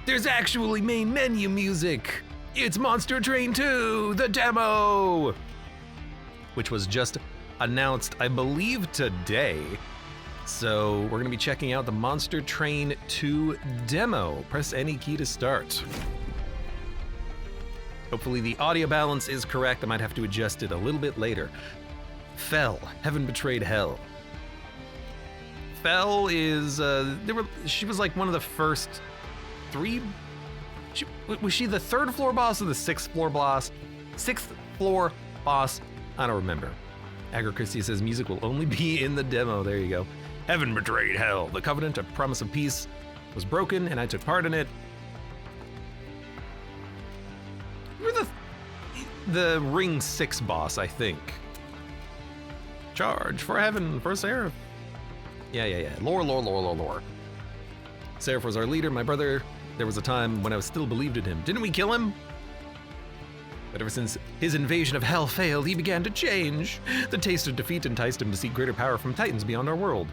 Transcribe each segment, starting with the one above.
There's actually main menu music. It's Monster Train 2, the demo, which was just announced, I believe, today. So we're gonna be checking out the Monster Train 2 demo. Press any key to start. Hopefully the audio balance is correct. I might have to adjust it a little bit later. Fell, Heaven Betrayed Hell. Fell is, she was like one of the first three, was she the third floor boss or the sixth floor boss? Sixth floor boss, I don't remember. AbeClancy says music will only be in the demo, there you go. Heaven Betrayed Hell, the covenant of promise of peace was broken and I took part in it. You're the Ring 6 boss, I think. Charge for heaven, for Seraph. Yeah. Lore. Seraph was our leader, my brother. There was a time when I still believed in him. Didn't we kill him? But ever since his invasion of hell failed, he began to change. The taste of defeat enticed him to seek greater power from titans beyond our world.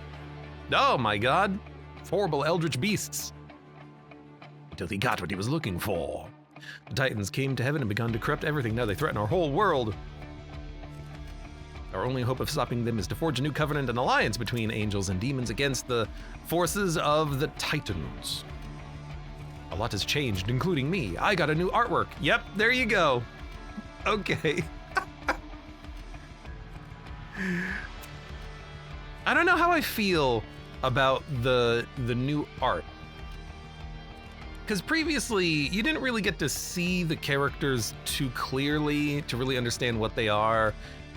Oh my god. Horrible eldritch beasts. Until he got what he was looking for. The titans came to heaven and began to corrupt everything. Now they threaten our whole world. Our only hope of stopping them is to forge a new covenant and alliance between angels and demons against the forces of the titans. A lot has changed, including me. I got a new artwork. Yep, there you go. Okay. I don't know how I feel about the new art. Because previously, you didn't really get to see the characters too clearly to really understand what they are.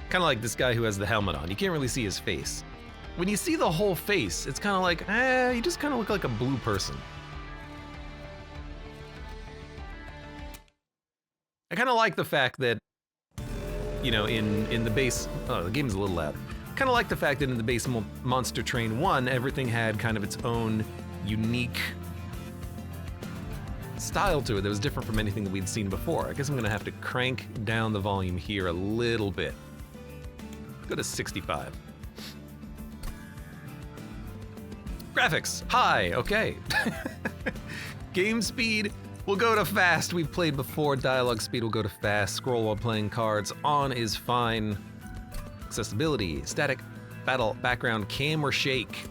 Kind of like this guy who has the helmet on. You can't really see his face. When you see the whole face, it's kind of like, you just kind of look like a blue person. I kind of like the fact that, you know, in the base, oh, the game's a little loud. Kind of like the fact that in the base Monster Train 1, everything had kind of its own unique style to it that was different from anything that we'd seen before. I guess I'm gonna have to crank down the volume here a little bit. Go to 65. Graphics, high, okay. Game speed, we'll go to fast. We've played before. Dialogue speed will go to fast. Scroll while playing cards, on is fine. Accessibility, static, battle, background, camera shake.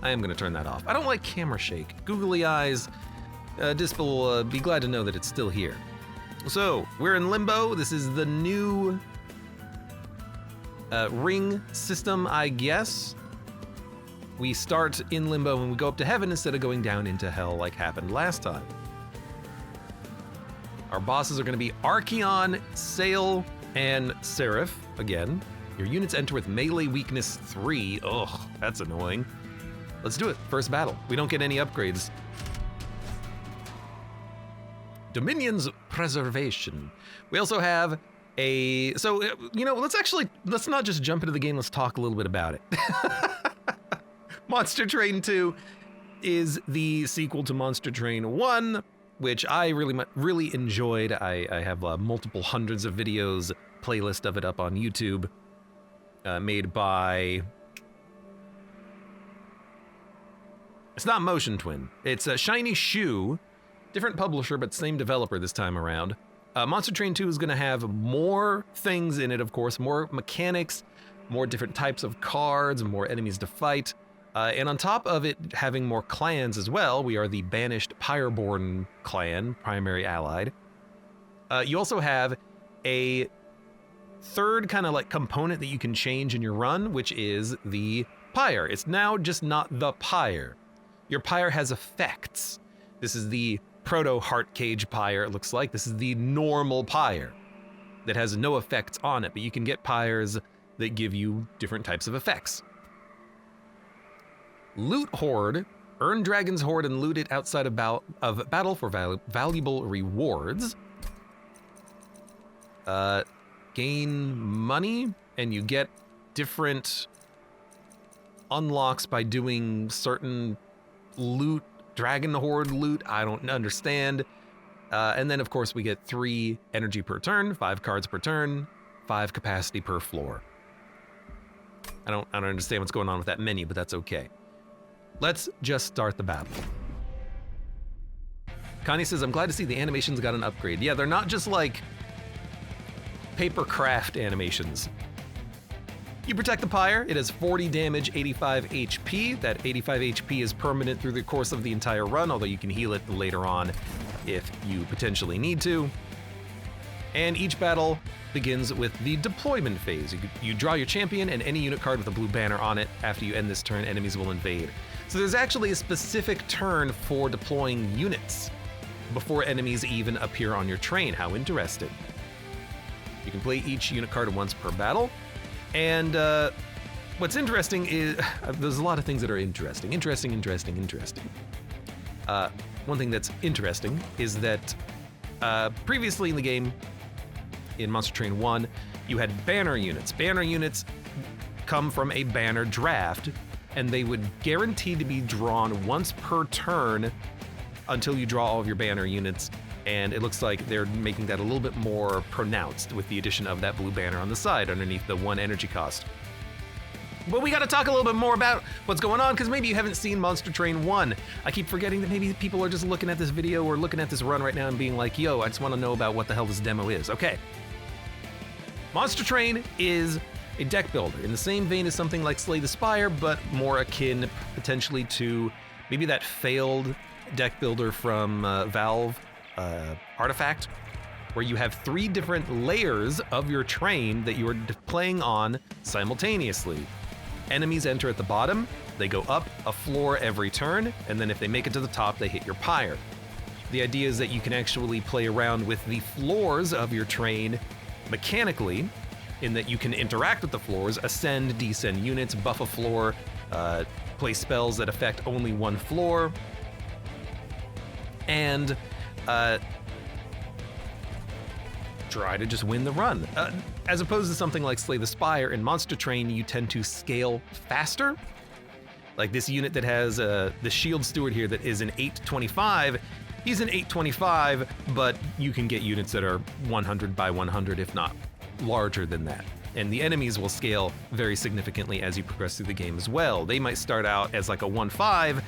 I am gonna turn that off. I don't like camera shake. Googly eyes, Disp will be glad to know that it's still here. So, we're in Limbo. This is the new ring system, I guess. We start in Limbo and we go up to heaven instead of going down into hell like happened last time. Our bosses are going to be Archeon, Sail, and Seraph again. Your units enter with melee weakness 3. Ugh, that's annoying. Let's do it. First battle. We don't get any upgrades. Dominion's Preservation. We also have so, you know, let's not just jump into the game, let's talk a little bit about it. Monster Train 2 is the sequel to Monster Train 1, which I really enjoyed. I have multiple hundreds of videos, playlist of it up on YouTube, made by, it's not Motion Twin, it's a Shiny Shoe, different publisher, but same developer this time around. Monster Train 2 is going to have more things in it, of course, more mechanics, more different types of cards, more enemies to fight. And on top of it having more clans as well, we are the banished Pyreborn clan, primary allied. You also have a third kind of like component that you can change in your run, which is the Pyre. It's now just not the Pyre. Your Pyre has effects. This is the Proto Heart Cage Pyre, it looks like. This is the normal Pyre that has no effects on it, but you can get Pyres that give you different types of effects. Loot Hoard. Earn Dragon's Hoard and loot it outside of battle for valuable rewards. Gain money, and you get different unlocks by doing certain loot, Dragon Hoard loot, I don't understand. And then of course we get 3 energy per turn, 5 cards per turn, 5 capacity per floor. I don't understand what's going on with that menu, but that's okay. Let's just start the battle. Connie says, I'm glad to see the animations got an upgrade. Yeah, they're not just like paper craft animations. You protect the Pyre. It has 40 damage, 85 HP. That 85 HP is permanent through the course of the entire run, although you can heal it later on if you potentially need to. And each battle begins with the deployment phase. You draw your champion and any unit card with a blue banner on it. After you end this turn, enemies will invade. So there's actually a specific turn for deploying units before enemies even appear on your train. How interesting. You can play each unit card once per battle. And what's interesting is, there's a lot of things that are interesting. One thing that's interesting is that previously in the game, in Monster Train 1, you had banner units. Banner units come from a banner draft, and they would guarantee to be drawn once per turn until you draw all of your banner units. And it looks like they're making that a little bit more pronounced with the addition of that blue banner on the side underneath the 1 energy cost. But we gotta talk a little bit more about what's going on, because maybe you haven't seen Monster Train 1. I keep forgetting that maybe people are just looking at this video or looking at this run right now and being like, yo, I just wanna know about what the hell this demo is. Okay. Monster Train is a deck builder in the same vein as something like Slay the Spire, but more akin potentially to maybe that failed deck builder from Valve, Artifact, where you have 3 different layers of your train that you are playing on simultaneously. Enemies enter at the bottom, they go up a floor every turn, and then if they make it to the top, they hit your Pyre. The idea is that you can actually play around with the floors of your train mechanically, in that you can interact with the floors, ascend, descend units, buff a floor, play spells that affect only 1 floor, and try to just win the run. As opposed to something like Slay the Spire, in Monster Train, you tend to scale faster. Like this unit that has the Shield Steward here that is an 825, he's an 825, but you can get units that are 100 by 100, if not larger than that. And the enemies will scale very significantly as you progress through the game as well. They might start out as like a 1-5.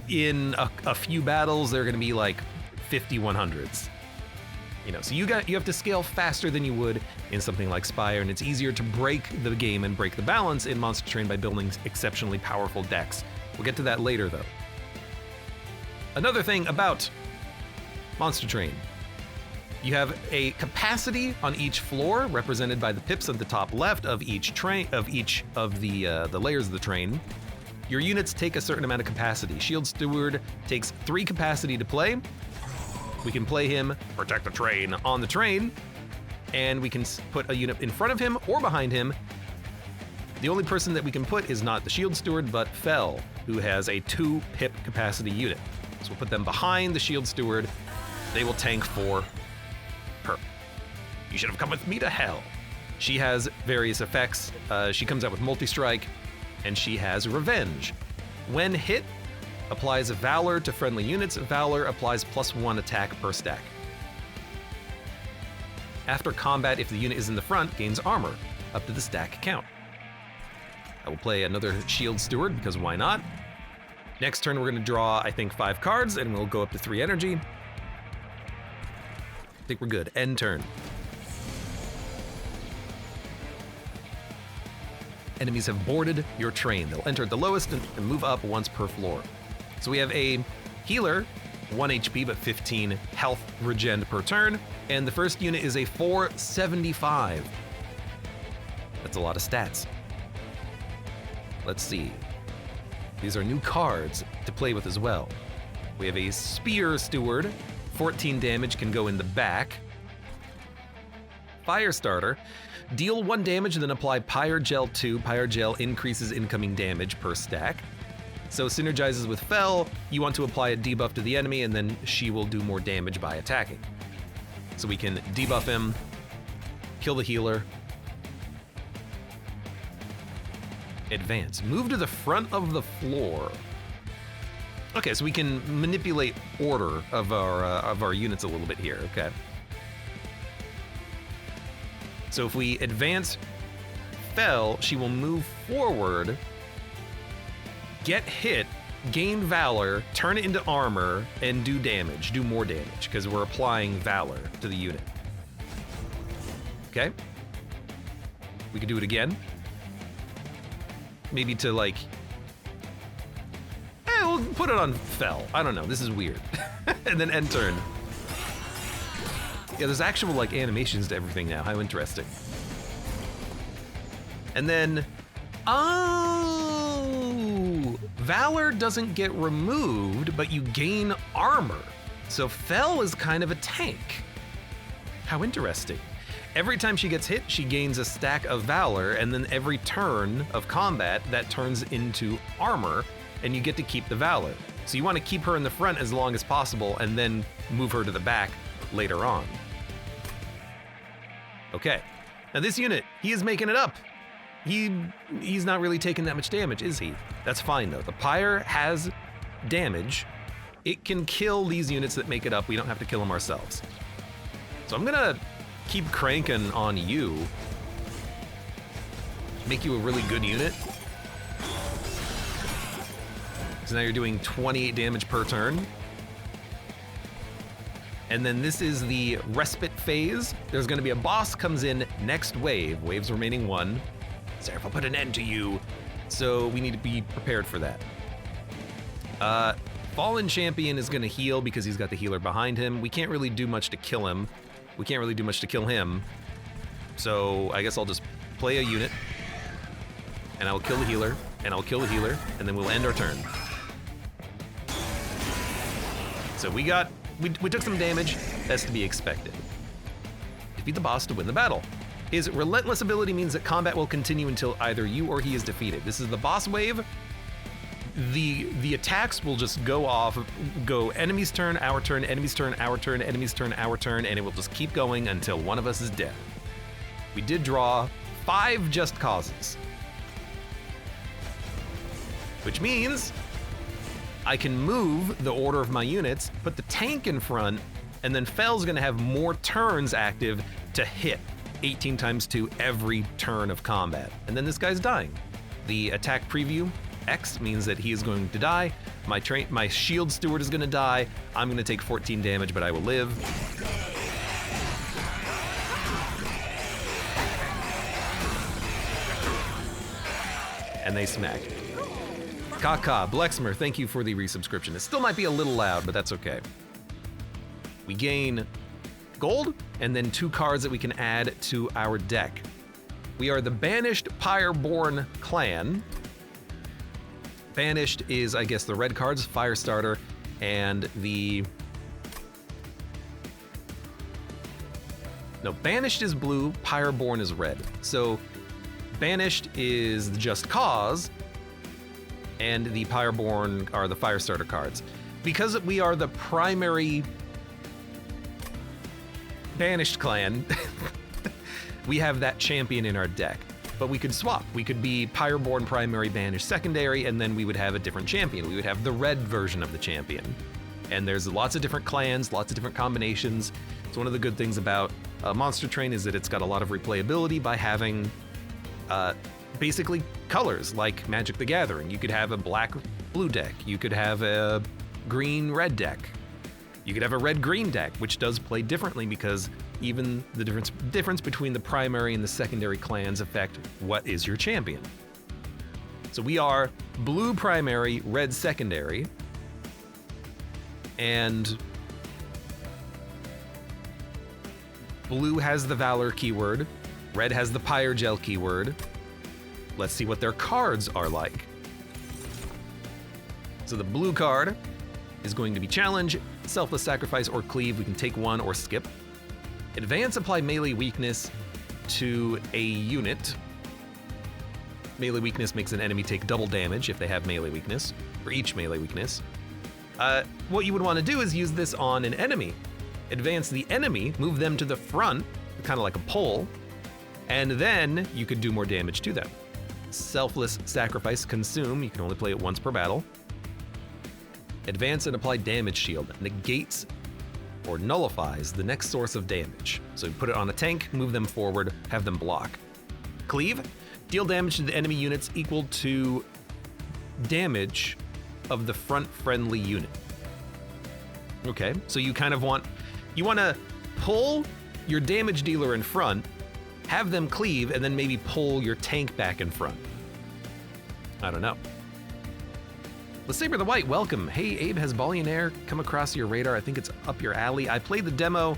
In a few battles, they're gonna be like 50 100s. You know, so you have to scale faster than you would in something like Spire, and it's easier to break the game and break the balance in Monster Train by building exceptionally powerful decks. We'll get to that later, though. Another thing about Monster Train, you have a capacity on each floor, represented by the pips at the top left of each train, of each of the layers of the train. Your units take a certain amount of capacity. Shield Steward takes 3 capacity to play. We can play him, protect the train, on the train, and we can put a unit in front of him or behind him. The only person that we can put is not the Shield Steward, but Fell, who has a 2 pip capacity unit. So we'll put them behind the Shield Steward. They will tank for her. You should have come with me to hell. She has various effects. She comes out with multi-strike, and she has Revenge. When hit, applies Valor to friendly units. Valor applies +1 attack per stack. After combat, if the unit is in the front, gains armor, up to the stack count. I will play another Shield Steward, because why not? Next turn, we're going to draw, I think, 5 cards, and we'll go up to 3 energy. I think we're good. End turn. Enemies have boarded your train. They'll enter at the lowest and move up once per floor. So we have a healer, 1 HP but 15 health regen per turn, and the first unit is a 475. That's a lot of stats. Let's see. These are new cards to play with as well. We have a Spear Steward, 14 damage, can go in the back. Firestarter, deal 1 damage, then apply Pyre Gel 2. Pyre Gel increases incoming damage per stack. So synergizes with Fell, you want to apply a debuff to the enemy, and then she will do more damage by attacking. So we can debuff him, kill the healer, advance. Move to the front of the floor. Okay, so we can manipulate order of our units a little bit here, okay. So if we advance Fell, she will move forward, get hit, gain Valor, turn it into armor, and do damage, do more damage, because we're applying Valor to the unit. Okay? We could do it again. Maybe to like... we'll put it on Fell. I don't know, this is weird. And then end turn. Yeah, there's actual like animations to everything now, how interesting. And then, oh, Valor doesn't get removed, but you gain armor. So Fell is kind of a tank. How interesting. Every time she gets hit, she gains a stack of Valor, and then every turn of combat, that turns into armor, and you get to keep the Valor. So you want to keep her in the front as long as possible, and then move her to the back later on. Okay, now this unit, he is making it up. He's not really taking that much damage, is he? That's fine though. The Pyre has damage. It can kill these units that make it up. We don't have to kill them ourselves. So I'm gonna keep cranking on you. Make you a really good unit. So now you're doing 28 damage per turn. And then this is the respite phase. There's gonna be a boss comes in next wave. Waves remaining 1. Seraph will put an end to you. So we need to be prepared for that. Fallen Champion is gonna heal because he's got the healer behind him. We can't really do much to kill him. We can't really do much to kill him. So I guess I'll just play a unit, and I'll kill the healer, and I'll kill the healer, and then we'll end our turn. So we took some damage. That's to be expected. Defeat the boss to win the battle. His relentless ability means that combat will continue until either you or he is defeated. This is the boss wave. The attacks will just go off, go enemy's turn, our turn, enemy's turn, our turn, enemy's turn, our turn, and it will just keep going until one of us is dead. We did draw 5 just causes, which means I can move the order of my units, put the tank in front, and then Fell's gonna have more turns active to hit 18 times 2 every turn of combat. And then this guy's dying. The attack preview X means that he is going to die. My shield steward is gonna die. I'm gonna take 14 damage, but I will live. And they smack. Kaka, Blexmer, thank you for the resubscription. It still might be a little loud, but that's okay. We gain gold, and then 2 cards that we can add to our deck. We are the Banished Pyre-born clan. Banished is, I guess, the red cards, Firestarter, and the... No, Banished is blue, Pyre-born is red. So, Banished is the Just Cause, and the Pyre-born are the Firestarter cards. Because we are the primary Banished clan, we have that champion in our deck. But we could swap. We could be Pyre-born primary, Banished secondary, and then we would have a different champion. We would have the red version of the champion. And there's lots of different clans, lots of different combinations. It's one of the good things about Monster Train is that it's got a lot of replayability by having basically colors like Magic the Gathering. You could have a black-blue deck. You could have a green-red deck. You could have a red-green deck, which does play differently because even the difference between the primary and the secondary clans affect what is your champion. So we are blue primary, red secondary, and blue has the Valor keyword, red has the Pyre Gel keyword. Let's see what their cards are like. So the blue card is going to be Challenge, Selfless Sacrifice, or Cleave. We can take one or skip. Advance, apply melee weakness to a unit. Melee weakness makes an enemy take double damage if they have melee weakness, for each melee weakness. What you would want to do is use this on an enemy. Advance the enemy, move them to the front, kind of like a pole, and then you could do more damage to them. Selfless Sacrifice, Consume, you can only play it once per battle. Advance and apply Damage Shield, negates or nullifies the next source of damage. So you put it on a tank, move them forward, have them block. Cleave, deal damage to the enemy units equal to damage of the front friendly unit. Okay, so you kind of want to pull your damage dealer in front, have them cleave, and then maybe pull your tank back in front. I don't know. Let's Saber the White, welcome. Hey, Abe, has Billionaire come across your radar? I think it's up your alley. I played the demo,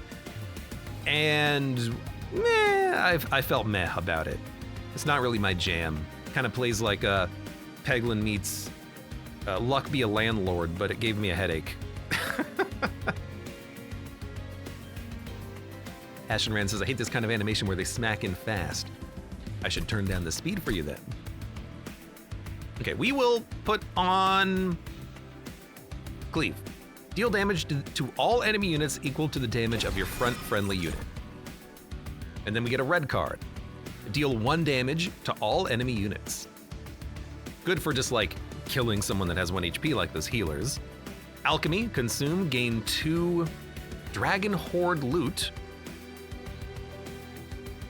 and I felt meh about it. It's not really my jam. Kind of plays like Peglin meets Luck Be a Landlord, but it gave me a headache. Ashen Rand says, I hate this kind of animation where they smack in fast. I should turn down the speed for you then. Okay, we will put on Cleave. Deal damage to all enemy units equal to the damage of your front friendly unit. And then we get a red card. Deal 1 damage to all enemy units. Good for just like killing someone that has 1 HP like those healers. Alchemy, consume, gain 2 Dragon Horde loot.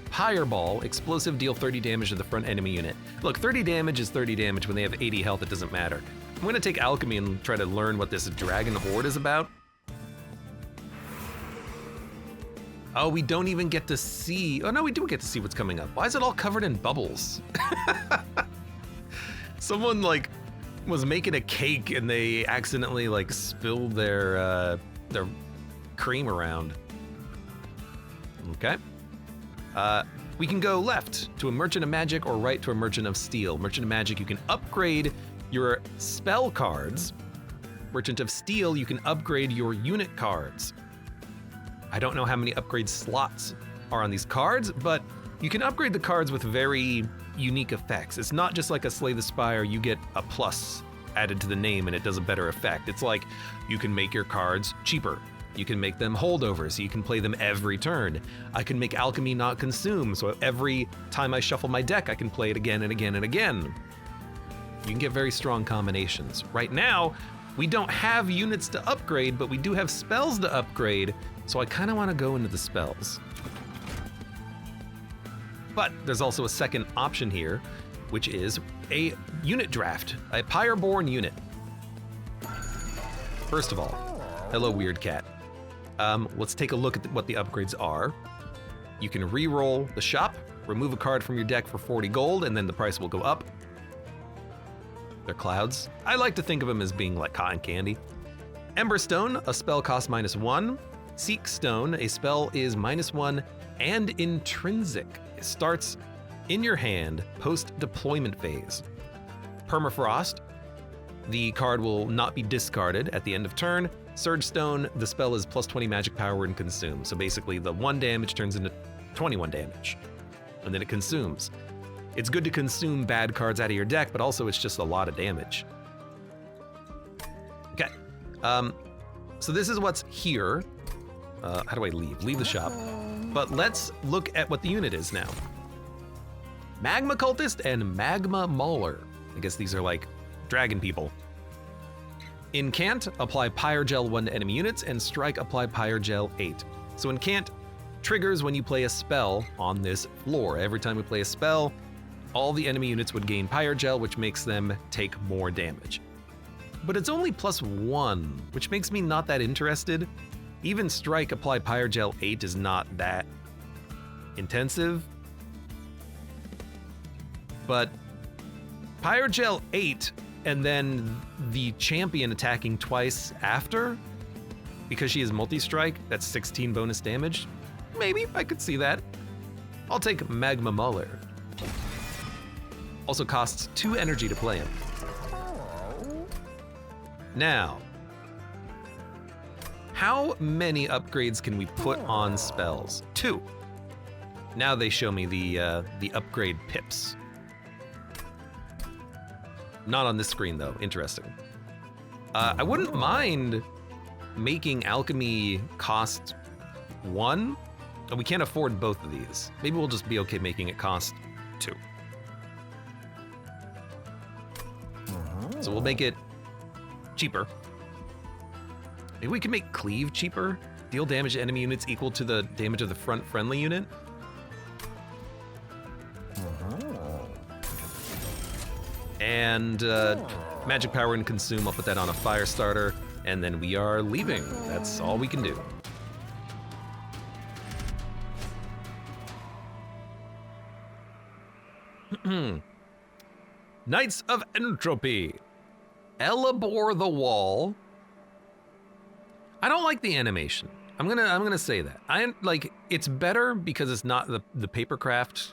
Pyre Ball, explosive, deal 30 damage to the front enemy unit. Look, 30 damage is 30 damage. When they have 80 health, it doesn't matter. I'm gonna take Alchemy and try to learn what this Dragon Horde is about. Oh, we don't even get to see, oh no, we do get to see what's coming up. Why is it all covered in bubbles? Someone like was making a cake and they accidentally like spilled their cream around. Okay. We can go left to a Merchant of Magic or right to a Merchant of Steel. Merchant of Magic, you can upgrade your spell cards. Merchant of Steel, you can upgrade your unit cards. I don't know how many upgrade slots are on these cards, but you can upgrade the cards with very unique effects. It's not just like a Slay the Spire, you get a plus added to the name and it does a better effect. It's like you can make your cards cheaper. You can make them holdovers, so you can play them every turn. I can make Alchemy not consume, so every time I shuffle my deck, I can play it again and again and again. You can get very strong combinations. Right now, we don't have units to upgrade, but we do have spells to upgrade, so I kind of want to go into the spells. But there's also a second option here, which is a unit draft, a Pyreborn unit. First of all, hello, Weird Cat. Let's take a look at what the upgrades are. You can re-roll the shop, remove a card from your deck for 40 gold, and then the price will go up. They're clouds. I like to think of them as being like cotton candy. Emberstone, a spell costs -1. Seek Stone, a spell is -1 and intrinsic. It starts in your hand post-deployment phase. Permafrost, the card will not be discarded at the end of turn. Surge Stone, the spell is +20 magic power and consume. So basically the 1 damage turns into 21 damage, and then it consumes. It's good to consume bad cards out of your deck, but also it's just a lot of damage. Okay, so this is what's here. How do I leave? Leave the shop. But let's look at what the unit is now. Magma Cultist and Magma Mauler. I guess these are like dragon people. Incant, apply Pyre Gel 1 to enemy units, and Strike, apply Pyre Gel 8. So Incant triggers when you play a spell on this floor. Every time we play a spell, all the enemy units would gain Pyre Gel, which makes them take more damage. But it's only +1, which makes me not that interested. Even Strike, apply Pyre Gel 8 is not that intensive. But Pyre Gel 8 and then the champion attacking twice after, because she is multi-strike, that's 16 bonus damage. Maybe, I could see that. I'll take Magma Mauler. Also costs 2 energy to play him. Now, how many upgrades can we put on spells? 2. Now they show me the upgrade pips. Not on this screen though, interesting. I wouldn't mind making Alchemy cost 1. We can't afford both of these. Maybe we'll just be okay making it cost 2. So we'll make it cheaper. Maybe we can make Cleave cheaper. Deal damage to enemy units equal to the damage of the front friendly unit. and magic power and consume. I'll put that on a fire starter, and then we are leaving. That's all we can do. Knights of Entropy. Elabore the wall. I don't like the animation. I'm gonna say that. I like it's better because it's not the papercraft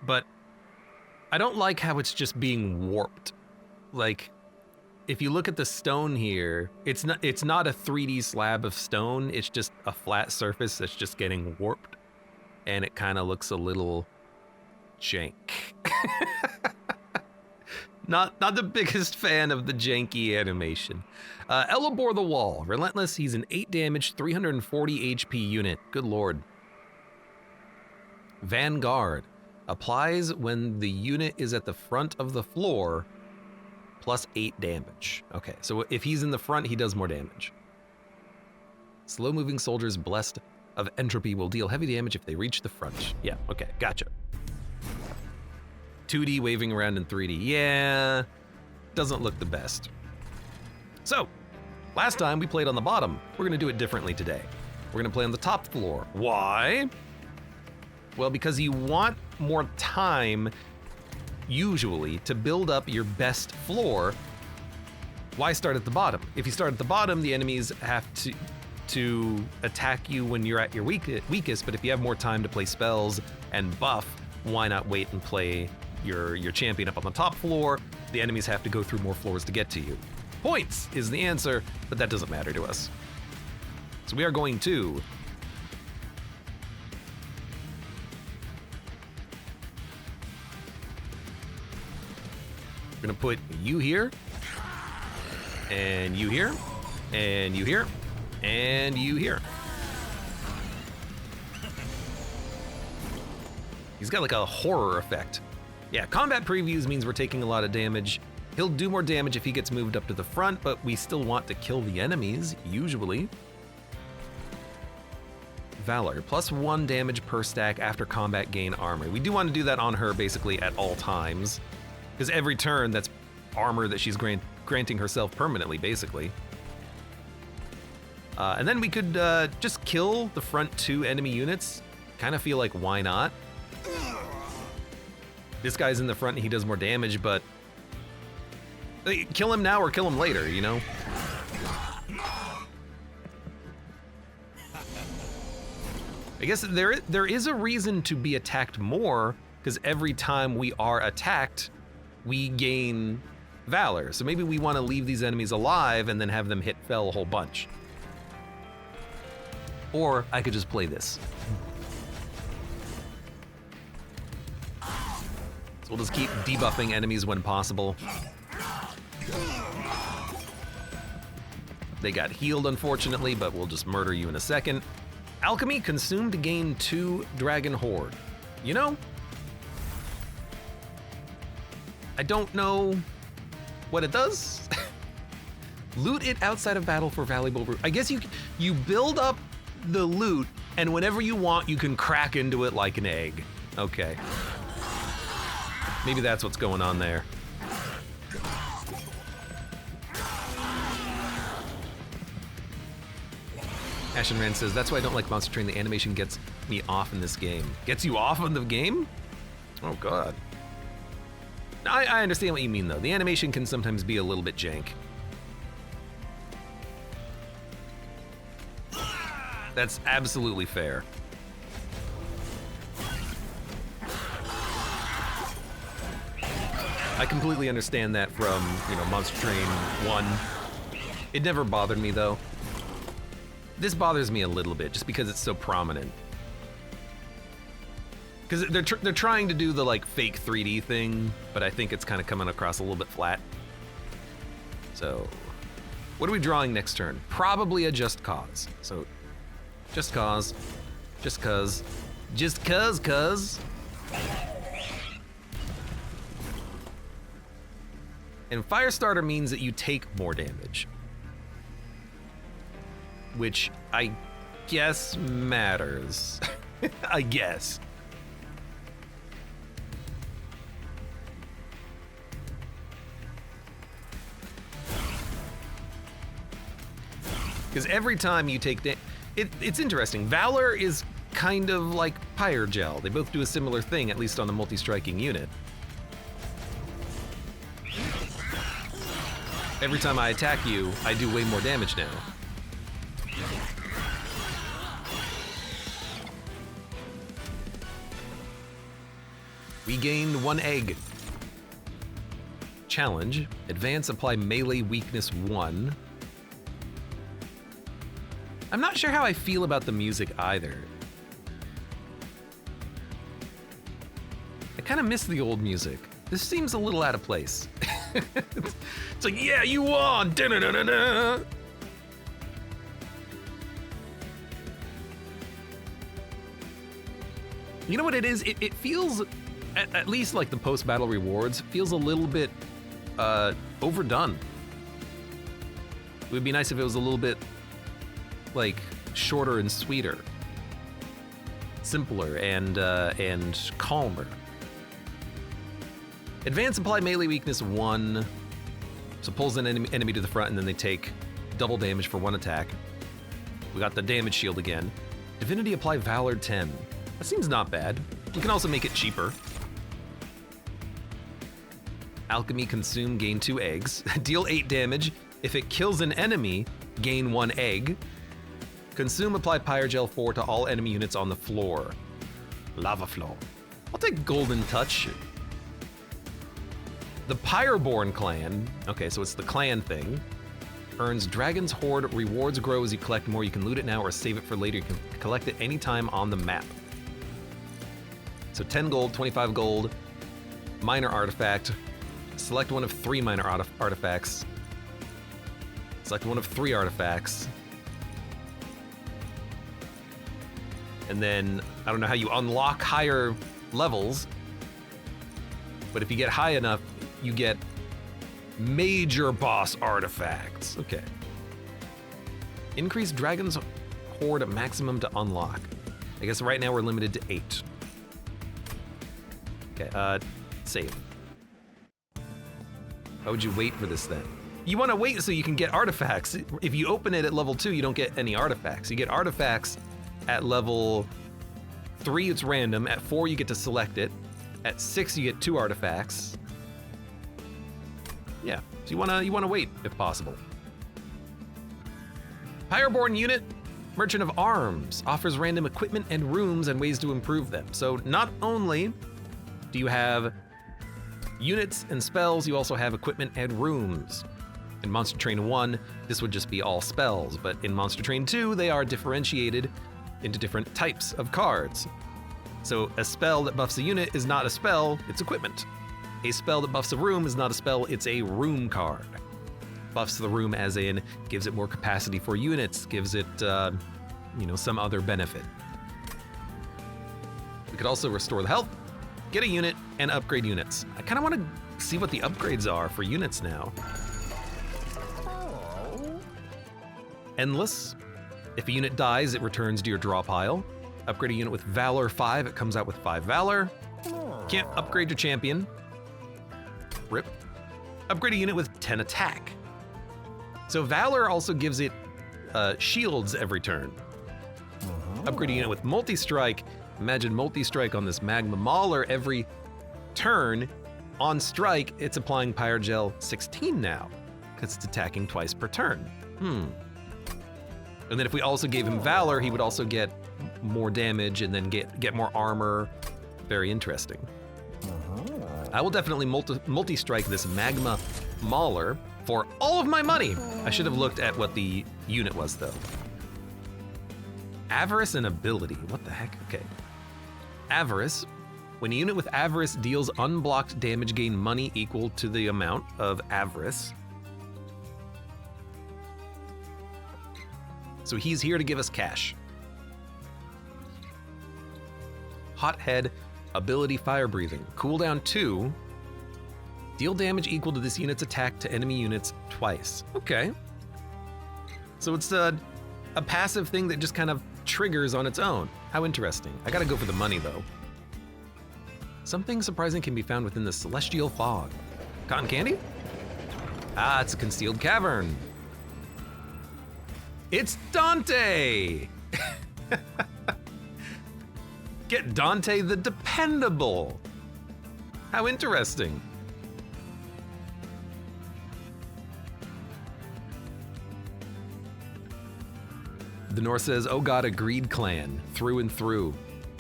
but I don't like how it's just being warped. Like if you look at the stone here, it's not a 3D slab of stone, it's just a flat surface that's just getting warped, and it kind of looks a little jank. Not the biggest fan of the janky animation. Elabore the Wall. Relentless, he's an 8 damage, 340 HP unit. Good lord. Vanguard. Applies when the unit is at the front of the floor, plus 8 damage. Okay, so if he's in the front, he does more damage. Slow-moving soldiers blessed of entropy will deal heavy damage if they reach the front. Yeah, okay, gotcha. 2D waving around in 3D. Yeah, doesn't look the best. So, last time we played on the bottom. We're gonna do it differently today. We're gonna play on the top floor. Why? Well, because you want more time, usually, to build up your best floor. Why start at the bottom? If you start at the bottom, the enemies have to attack you when you're at your weakest, but if you have more time to play spells and buff, why not wait and play your champion up on the top floor? The enemies have to go through more floors to get to you. Points is the answer, but that doesn't matter to us. So we are going to we're gonna put you here, and you here, and you here, and you here. He's got like a horror effect. Yeah, combat previews means we're taking a lot of damage. He'll do more damage if he gets moved up to the front, but we still want to kill the enemies, usually. Valor, plus 1 damage per stack after combat gain armor. We do want to do that on her basically at all times, because every turn that's armor that she's granting herself permanently, basically. And then we could just kill the front 2 enemy units. Kind of feel like, why not? This guy's in the front and he does more damage, but kill him now or kill him later, you know? I guess there is a reason to be attacked more, because every time we are attacked, we gain valor. So maybe we want to leave these enemies alive and then have them hit fell a whole bunch. Or I could just play this. So we'll just keep debuffing enemies when possible. They got healed, unfortunately, but we'll just murder you in a second. Alchemy, consume to gain 2 Dragon Horde. You know, I don't know what it does. Loot it outside of battle for valuable I guess you build up the loot, and whenever you want, you can crack into it like an egg. Okay. Maybe that's what's going on there. Ashen Rand says, that's why I don't like Monster Train. The animation gets me off in this game. Gets you off in the game? Oh, God. I understand what you mean, though. The animation can sometimes be a little bit jank. That's absolutely fair. I completely understand that from, Monster Train 1. It never bothered me, though. This bothers me a little bit, just because it's so prominent. Because they're trying to do the, fake 3D thing, but I think it's kind of coming across a little bit flat. So, what are we drawing next turn? Probably a Just Cause. So, Just Cause. Just cuz. Just cuz. And Firestarter means that you take more damage, which I guess matters. I guess. Because every time you take it's interesting. Valor is kind of like Pyre Gel. They both do a similar thing, at least on the multi-striking unit. Every time I attack you, I do way more damage now. We gained 1 egg. Challenge. Advance, apply melee weakness 1. I'm not sure how I feel about the music either. I kind of miss the old music. This seems a little out of place. It's like, yeah, you won! Da-da-da-da-da. You know what it is? It feels, at least like the post-battle rewards, feels a little bit overdone. It would be nice if it was a little bit like shorter and sweeter, simpler and calmer. Advance, apply melee weakness 1, so pulls an enemy to the front, and then they take double damage for 1 attack. We got the damage shield again. Divinity, apply Valor 10. That seems not bad. We can also make it cheaper. Alchemy, consume, gain 2 eggs. Deal 8 damage. If it kills an enemy, gain 1 egg. Consume, apply Pyre Gel 4 to all enemy units on the floor. Lava flow. I'll take Golden Touch. The Pyreborn clan, okay, so it's the clan thing, earns Dragon's Hoard. Rewards grow as you collect more. You can loot it now or save it for later. You can collect it anytime on the map. So 10 gold, 25 gold, minor artifact. Select one of 3 minor artifacts. Select one of 3 artifacts. And then, I don't know how you unlock higher levels, but if you get high enough, you get major boss artifacts. Okay. Increase Dragon's Hoard maximum to unlock. I guess right now we're limited to 8. Okay, save. Why would you wait for this then? You want to wait so you can get artifacts. If you open it at level 2, you don't get any artifacts. You get artifacts at level 3, it's random. At 4, you get to select it. At 6, you get 2 artifacts. Yeah, so you wanna wait if possible. Pyreborn unit, Merchant of Arms, offers random equipment and rooms and ways to improve them. So not only do you have units and spells, you also have equipment and rooms. In Monster Train 1, this would just be all spells, but in Monster Train 2, they are differentiated into different types of cards. So a spell that buffs a unit is not a spell, it's equipment. A spell that buffs a room is not a spell, it's a room card. Buffs the room as in, gives it more capacity for units, gives it, some other benefit. We could also restore the health, get a unit, and upgrade units. I kind of want to see what the upgrades are for units now. Endless. If a unit dies, it returns to your draw pile. Upgrade a unit with Valor 5, it comes out with 5 Valor. Can't upgrade your champion. Rip. Upgrade a unit with 10 attack. So Valor also gives it shields every turn. Upgrade a unit with multi-strike. Imagine multi-strike on this Magma Mauler every turn. On strike, it's applying Pyre Gel 16 now, because it's attacking twice per turn. And then if we also gave him Valor, he would also get more damage and then get more armor. Very interesting. I will definitely multi-strike this Magma Mauler for all of my money. I should have looked at what the unit was, though. Avarice and Ability. What the heck? Okay. Avarice. When a unit with Avarice deals unblocked damage, gain money equal to the amount of Avarice. So he's here to give us cash. Hothead, ability Fire Breathing. Cooldown 2. Deal damage equal to this unit's attack to enemy units twice. Okay. So it's a passive thing that just kind of triggers on its own. How interesting. I gotta go for the money though. Something surprising can be found within the Celestial Fog. Cotton candy? Ah, it's a concealed cavern. It's Dante! Get Dante the Dependable. How interesting. The North says, oh god, a greed clan, through and through.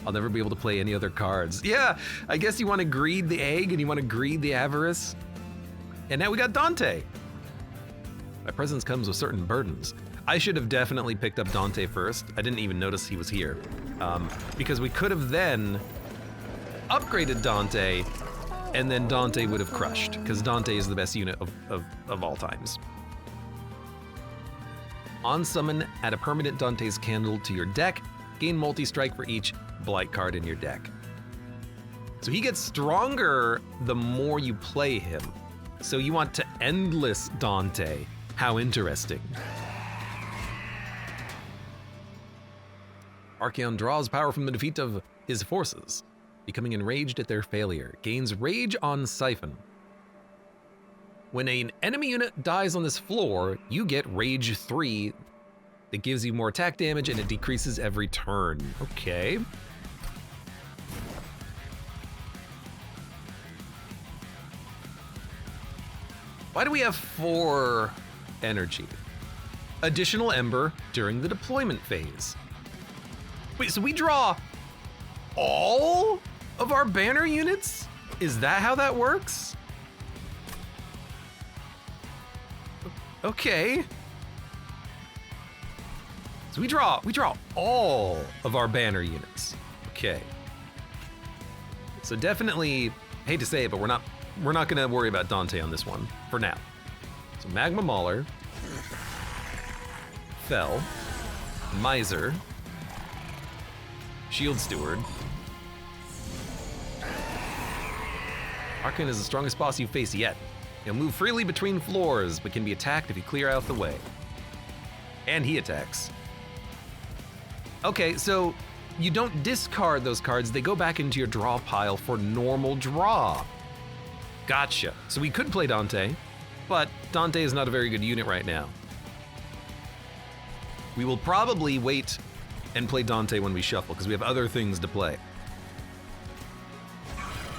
I'll never be able to play any other cards. Yeah, I guess you want to greed the egg and you want to greed the avarice. And now we got Dante. My presence comes with certain burdens. I should have definitely picked up Dante first. I didn't even notice he was here. Because we could have then upgraded Dante, and then Dante would have crushed, because Dante is the best unit of all times. On summon, add a permanent Dante's Candle to your deck. Gain multi-strike for each blight card in your deck. So he gets stronger the more you play him. So you want to endless Dante. How interesting. Archaon draws power from the defeat of his forces, becoming enraged at their failure. Gains rage on Siphon. When an enemy unit dies on this floor, you get Rage 3. That gives you more attack damage and it decreases every turn. Okay. Why do we have 4 energy? Additional Ember during the deployment phase. Wait, so we draw all of our banner units? Is that how that works? Okay. So we draw all of our banner units. Okay. So definitely, hate to say it, but we're not gonna worry about Dante on this one for now. So Magma Mauler, Fell, Miser, Shield Steward. Archon is the strongest boss you've faced yet. He'll move freely between floors, but can be attacked if you clear out the way. And he attacks. Okay, so you don't discard those cards, they go back into your draw pile for normal draw. Gotcha. So we could play Dante, but Dante is not a very good unit right now. We will probably wait and play Dante when we shuffle, because we have other things to play.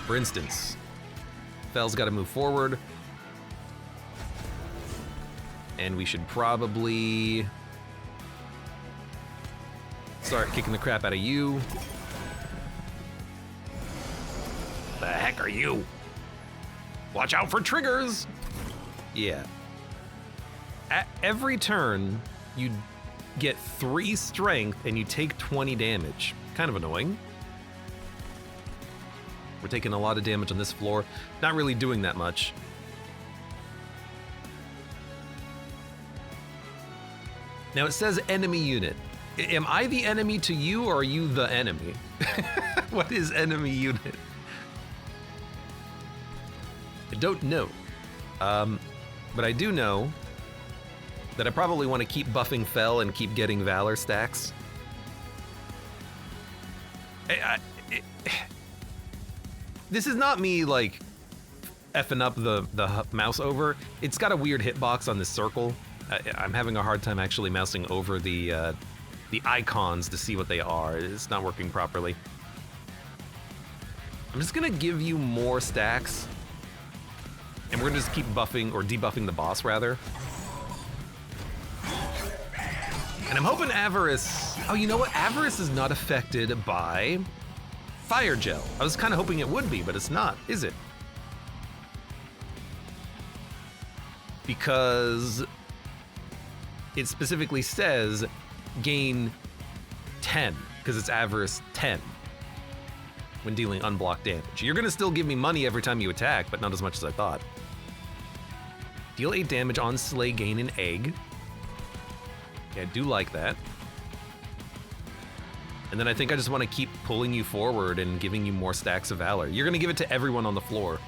For instance, Fell's got to move forward. And we should probably start kicking the crap out of you. The heck are you? Watch out for triggers! Yeah. At every turn, you get 3 strength and you take 20 damage. Kind of annoying. We're taking a lot of damage on this floor. Not really doing that much. Now it says enemy unit. Am I the enemy to you or are you the enemy? What is enemy unit? I don't know. But I do know that I probably want to keep buffing Fell and keep getting Valor stacks. This is not me like effing up the mouse over. It's got a weird hitbox on this circle. I'm having a hard time actually mousing over the icons to see what they are. It's not working properly. I'm just gonna give you more stacks, and we're gonna just keep buffing or debuffing the boss rather. And I'm hoping Avarice. Oh, you know what? Avarice is not affected by Fire Gel. I was kind of hoping it would be, but it's not, is it? Because it specifically says gain 10, because it's Avarice 10 when dealing unblocked damage. You're gonna still give me money every time you attack, but not as much as I thought. Deal 8 damage on Slay, gain an egg. Okay, I do like that. And then I think I just want to keep pulling you forward and giving you more stacks of Valor. You're gonna give it to everyone on the floor.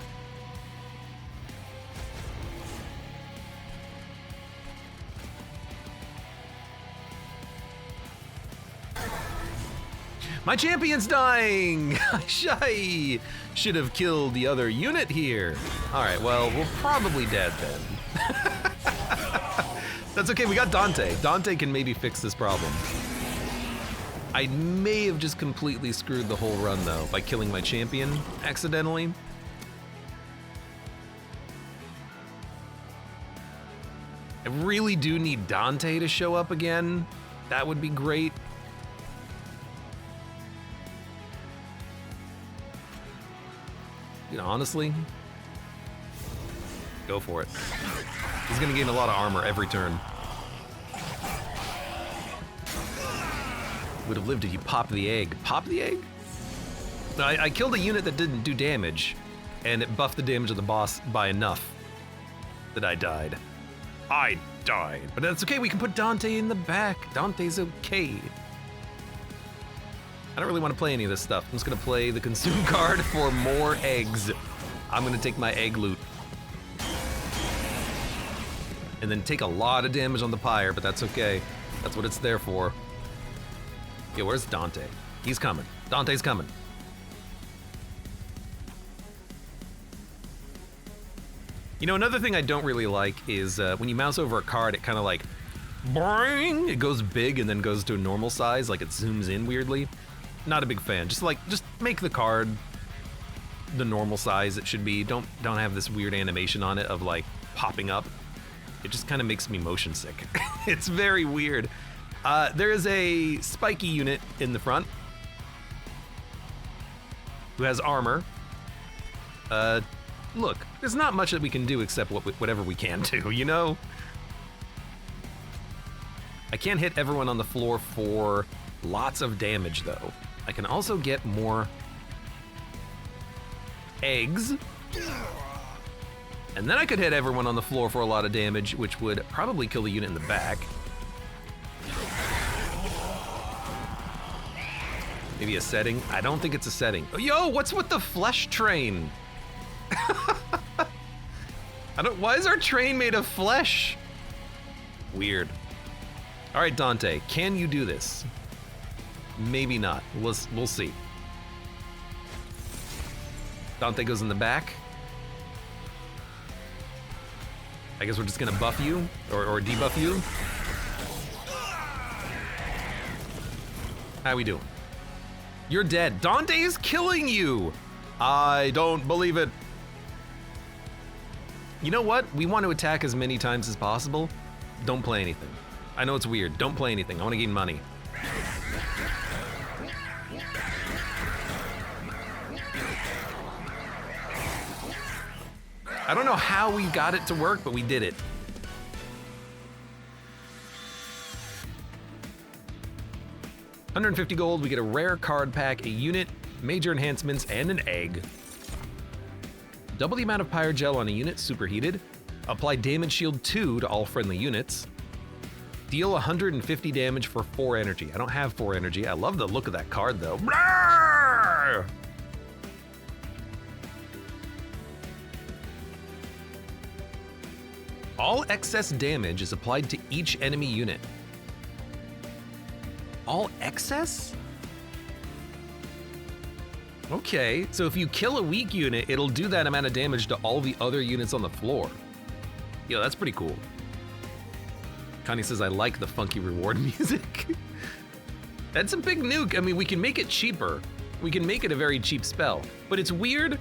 My champion's dying! I should have killed the other unit here. All right, well, we're probably dead then. That's okay, we got Dante. Dante can maybe fix this problem. I may have just completely screwed the whole run though by killing my champion accidentally. I really do need Dante to show up again. That would be great. You know, honestly, go for it. He's gonna gain a lot of armor every turn. Would have lived if you popped the egg. Pop the egg? I killed a unit that didn't do damage, and it buffed the damage of the boss by enough that I died. I died. But that's okay, we can put Dante in the back. Dante's okay. I don't really want to play any of this stuff. I'm just gonna play the consume card for more eggs. I'm gonna take my egg loot. And then take a lot of damage on the Pyre, but that's okay. That's what it's there for. Yeah, where's Dante? He's coming. Dante's coming. You know, another thing I don't really like is when you mouse over a card, it kind of like, boing, it goes big and then goes to a normal size, like it zooms in weirdly. Not a big fan. Just make the card the normal size it should be. Don't have this weird animation on it of like popping up. It just kind of makes me motion sick. It's very weird. There is a spiky unit in the front who has armor. Look, there's not much that we can do except whatever we can do, you know? I can't hit everyone on the floor for lots of damage, though. I can also get more eggs. And then I could hit everyone on the floor for a lot of damage, which would probably kill the unit in the back. Maybe a setting? I don't think it's a setting. Oh, yo, what's with the flesh train? Why is our train made of flesh? Weird. All right, Dante, can you do this? Maybe not. We'll see. Dante goes in the back. I guess we're just gonna buff you or debuff you. How we doing? You're dead. Dante is killing you. I don't believe it. You know what? We want to attack as many times as possible. Don't play anything. I know it's weird. Don't play anything. I want to gain money. I don't know how we got it to work, but we did it. $150 gold, we get a rare card pack, a unit, major enhancements, and an egg. Double the amount of Pyre gel on a unit, superheated. Apply damage shield 2 to all friendly units. Deal 150 damage for 4 energy. I don't have 4 energy. I love the look of that card, though. All excess damage is applied to each enemy unit. All excess? Okay, so if you kill a weak unit, it'll do that amount of damage to all the other units on the floor. Yo, that's pretty cool. Connie says, I like the funky reward music. That's a big nuke. I mean, we can make it cheaper. We can make it a very cheap spell, but it's weird.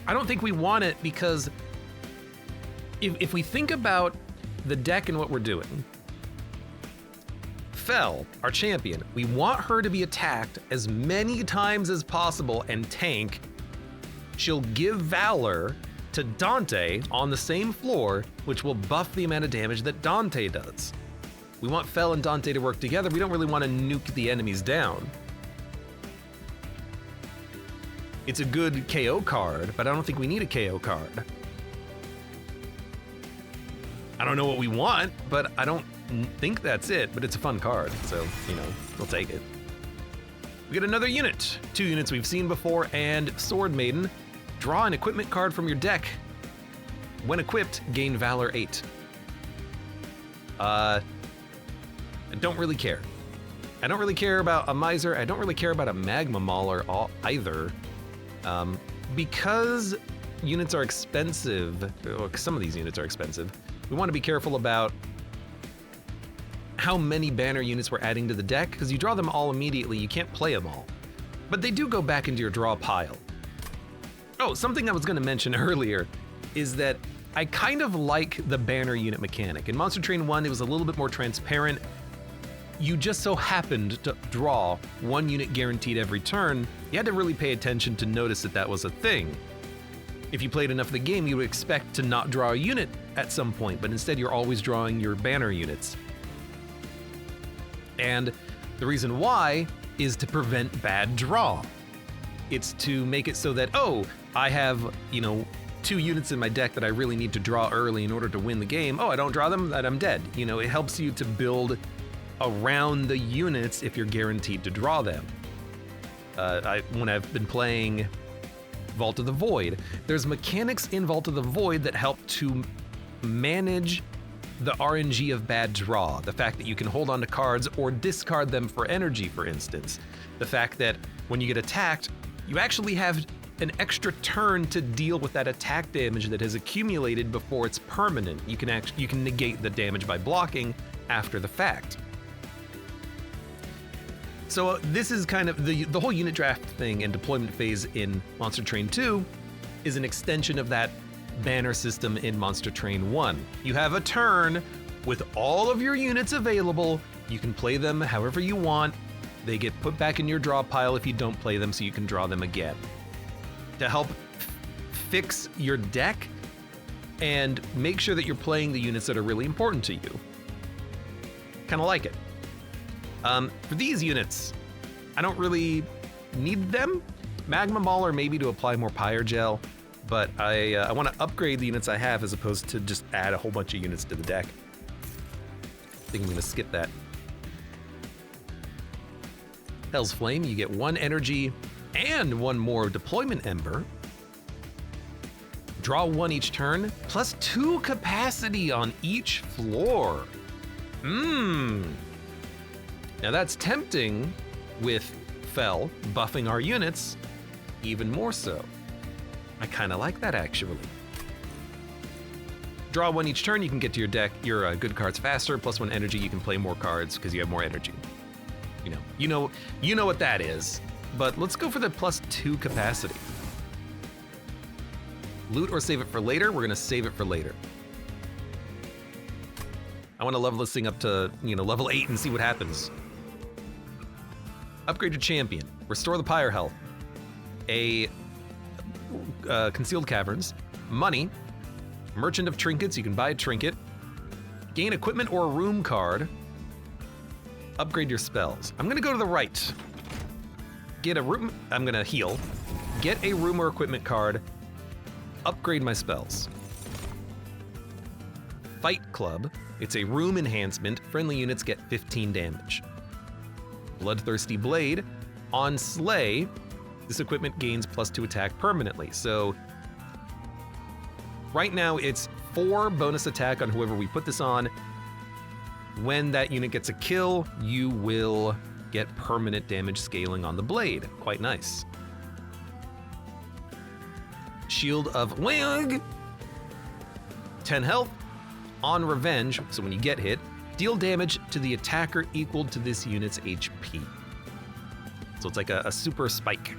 I don't think we want it because if we think about the deck and what we're doing, Fel, our champion, we want her to be attacked as many times as possible and tank. She'll give Valor to Dante on the same floor, which will buff the amount of damage that Dante does. We want Fel and Dante to work together. We don't really want to nuke the enemies down. It's a good KO card, but I don't think we need a KO card. I don't know what we want, but I don't think that's it, but it's a fun card, so, you know, we'll take it. We get another unit. 2 units we've seen before, and Sword Maiden. Draw an equipment card from your deck. When equipped, gain Valor 8. I don't really care. I don't really care about a Miser. I don't really care about a Magma Mauler either. Because units are expensive, or some of these units are expensive, we want to be careful about how many banner units we're adding to the deck, because you draw them all immediately, you can't play them all. But they do go back into your draw pile. Oh, something I was going to mention earlier is that I kind of like the banner unit mechanic. In Monster Train 1, it was a little bit more transparent. You just so happened to draw one unit guaranteed every turn. You had to really pay attention to notice that that was a thing. If you played enough of the game, you would expect to not draw a unit at some point, but instead you're always drawing your banner units. And the reason why is to prevent bad draw. It's to make it so that, oh, I have, 2 units in my deck that I really need to draw early in order to win the game. Oh, I don't draw them, then I'm dead. It helps you to build around the units if you're guaranteed to draw them. When I've been playing Vault of the Void, there's mechanics in Vault of the Void that help to manage the RNG of bad draw. The fact that you can hold on to cards or discard them for energy, for instance. The fact that when you get attacked, you actually have an extra turn to deal with that attack damage that has accumulated before it's permanent. You can negate the damage by blocking after the fact. So this is kind of the whole unit draft thing and deployment phase in Monster Train 2 is an extension of that banner system in Monster Train 1. You have a turn with all of your units available. You can play them however you want. They get put back in your draw pile if you don't play them, so you can draw them again. To help fix your deck and make sure that you're playing the units that are really important to you. Kind of like it. For these units, I don't really need them. Magma Mauler maybe to apply more Pyre gel, but I want to upgrade the units I have as opposed to just add a whole bunch of units to the deck. I think I'm going to skip that. Hell's Flame, you get 1 energy and 1 more deployment ember. Draw 1 each turn, plus 2 capacity on each floor. Now that's tempting with Fel buffing our units even more so. I kind of like that actually. Draw 1 each turn, you can get to your deck, your good cards faster, plus 1 energy, you can play more cards because you have more energy. You know what that is. But let's go for the plus 2 capacity. Loot or save it for later? We're gonna save it for later. I wanna level this thing up to, level 8 and see what happens. Upgrade your champion. Restore the Pyre health. Concealed Caverns. Money. Merchant of Trinkets, you can buy a trinket. Gain equipment or a room card. Upgrade your spells. I'm gonna go to the right. Get a room, I'm gonna heal. Get a room or equipment card. Upgrade my spells. Fight Club. It's a room enhancement. Friendly units get 15 damage. Bloodthirsty Blade. On Slay, this equipment gains plus 2 attack permanently. So right now it's 4 bonus attack on whoever we put this on. When that unit gets a kill, you will get permanent damage scaling on the blade. Quite nice. Shield of Wig. 10 health. On Revenge, so when you get hit, deal damage to the attacker equal to this unit's HP. So it's like a super spike.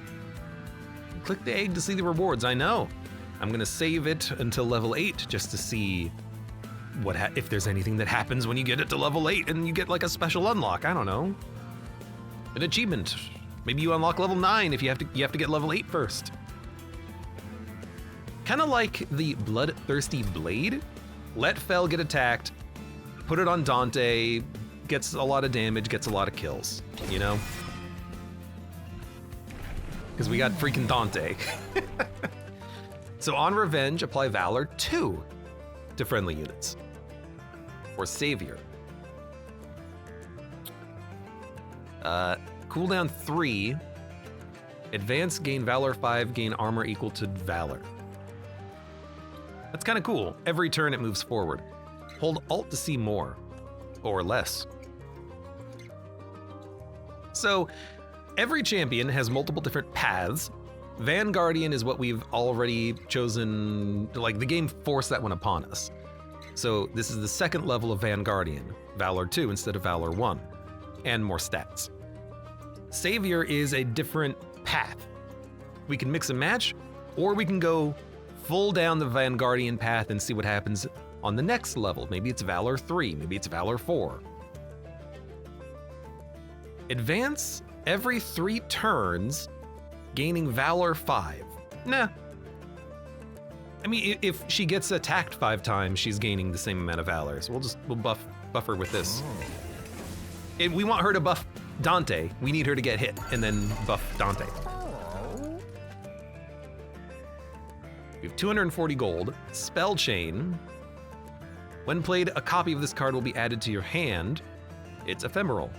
Click the egg to see the rewards, I know. I'm gonna save it until level 8 just to see if there's anything that happens when you get it to level 8 and you get like a special unlock, I don't know. An achievement. Maybe you unlock level 9 if you have to get level 8 first. Kind of like the Bloodthirsty Blade. Let Fel get attacked, put it on Dante, gets a lot of damage, gets a lot of kills, Because we got freaking Dante. So on Revenge, apply Valor 2 to friendly units. Or Savior. Cooldown 3. Advance, gain Valor 5, gain armor equal to Valor. That's kind of cool. Every turn it moves forward. Hold Alt to see more. Or less. So, every champion has multiple different paths. Vanguardian is what we've already chosen, like the game forced that one upon us. So this is the second level of Vanguardian, Valor 2 instead of Valor 1, and more stats. Savior is a different path. We can mix and match, or we can go full down the Vanguardian path and see what happens on the next level. Maybe it's Valor 3, maybe it's Valor 4. Advance every 3 turns, gaining Valor 5. Nah. I mean, if she gets attacked 5 times, she's gaining the same amount of Valor. So we'll buff her with this. And we want her to buff Dante. We need her to get hit and then buff Dante. We have 240 gold. Spell Chain. When played, a copy of this card will be added to your hand. It's ephemeral.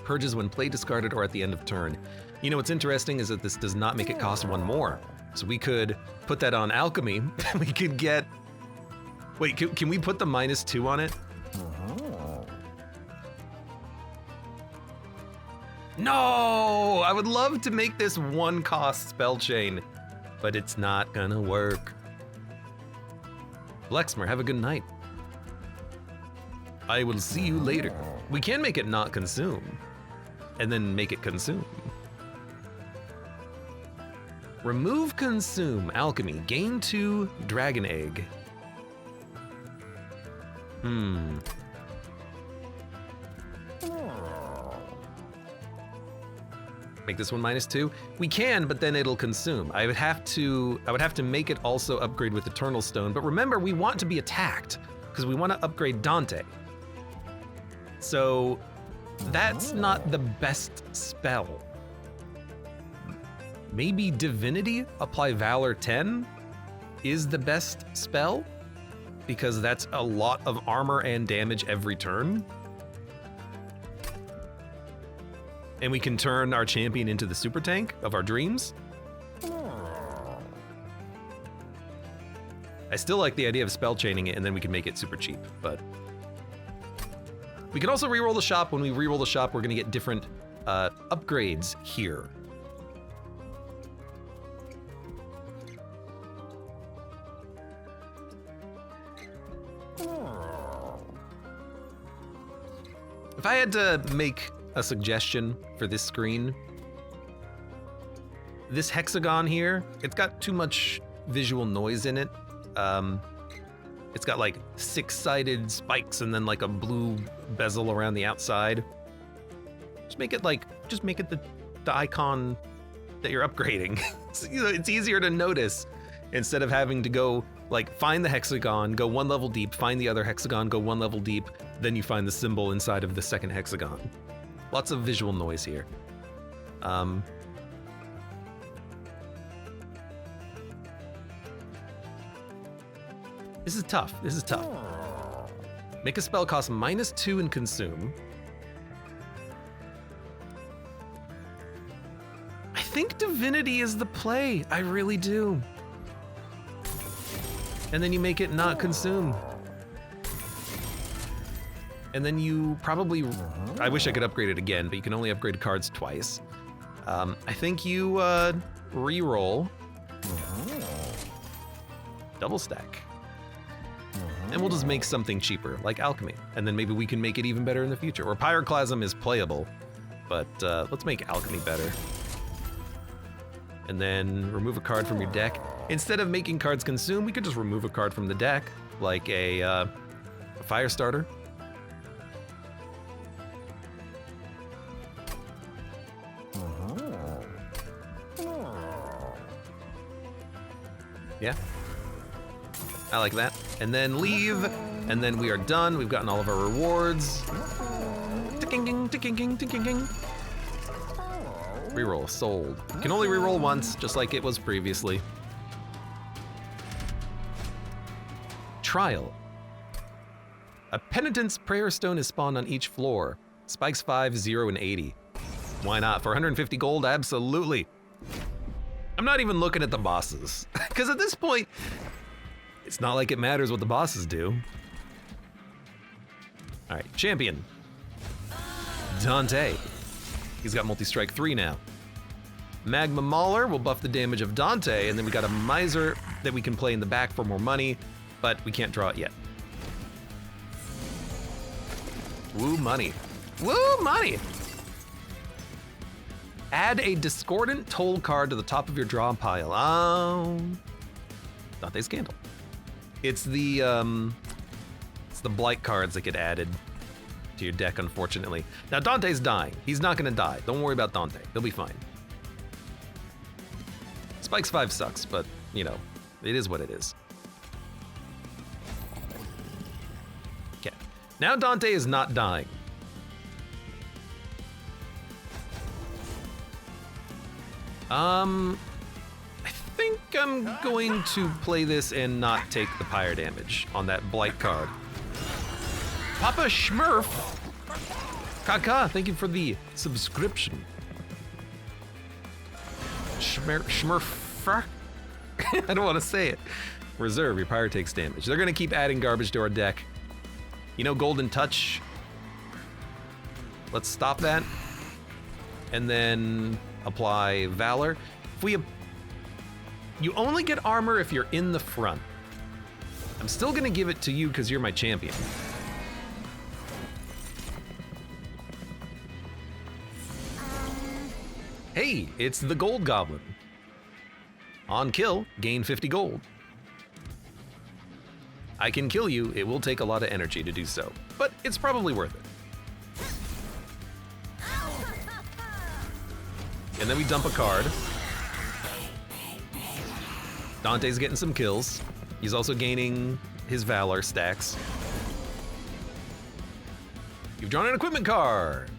Purges when played, discarded, or at the end of turn. You know what's interesting is that this does not make it cost 1 more. So we could put that on Alchemy. We could get... Wait, can we put the -2 on it? No! I would love to make this 1 cost spell chain, but it's not gonna work. Lexmer, have a good night. I will see you later. We can make it not consume, and then make it consume. Remove consume, alchemy, gain 2 dragon egg. Make this one -2? We can, but then it'll consume. I would have to make it also upgrade with Eternal Stone, but remember, we want to be attacked, because we want to upgrade Dante. So that's not the best spell. Maybe Divinity, apply Valor 10, is the best spell, because that's a lot of armor and damage every turn. And we can turn our champion into the super tank of our dreams. I still like the idea of spell chaining it, and then we can make it super cheap, but... We can also reroll the shop. When we reroll the shop, we're gonna get different upgrades here. If I had to make a suggestion for this screen, this hexagon here, it's got too much visual noise in it. It's got like 6-sided spikes and then like a blue bezel around the outside. Just make it the icon that you're upgrading. It's easier to notice instead of having to go like find the hexagon, go 1 level deep, find the other hexagon, go 1 level deep, then you find the symbol inside of the second hexagon. Lots of visual noise here. This is tough. This is tough. Make a spell cost -2 and consume. I think Divinity is the play. I really do. And then you make it not consume. And then you probably, I wish I could upgrade it again, but you can only upgrade cards twice. I think you re-roll. Double stack. And we'll just make something cheaper, like Alchemy. And then maybe we can make it even better in the future. Or Pyroclasm is playable, but let's make Alchemy better. And then remove a card from your deck. Instead of making cards consume, we could just remove a card from the deck, like a fire starter. Yeah, I like that. And then leave, and then we are done. We've gotten all of our rewards. Ticking, ticking, ticking. Reroll, sold. You can only reroll once, just like it was previously. Trial. A penitent's prayer stone is spawned on each floor. Spikes 5, 0, and 80. Why not? For 150 gold, absolutely. I'm not even looking at the bosses, because at this point, it's not like it matters what the bosses do. All right, champion. Dante. He's got multi-strike 3 now. Magma Mauler will buff the damage of Dante, and then we got a Miser that we can play in the back for more money. but we can't draw it yet. Woo money. Woo money! Add a discordant toll card to the top of your draw pile. Dante's Scandal. It's the blight cards that get added to your deck, unfortunately. Now Dante's dying. He's not gonna die. Don't worry about Dante. He'll be fine. Spikes 5 sucks, but you know, it is what it is. Okay. Now Dante is not dying. I think I'm going to play this and not take the Pyre damage on that blight card. Papa Schmurf! Kaka, thank you for the subscription. Schmurf. I don't want to say it. Reserve, your Pyre takes damage. They're gonna keep adding garbage to our deck. You know, Golden Touch. Let's stop that. And then apply Valor. You only get armor if you're in the front. I'm still gonna give it to you because you're my champion. Hey, it's the Gold Goblin. On kill, gain 50 gold. I can kill you, it will take a lot of energy to do so, but it's probably worth it. And then we dump a card. Dante's getting some kills. He's also gaining his Valor stacks. You've drawn an equipment card.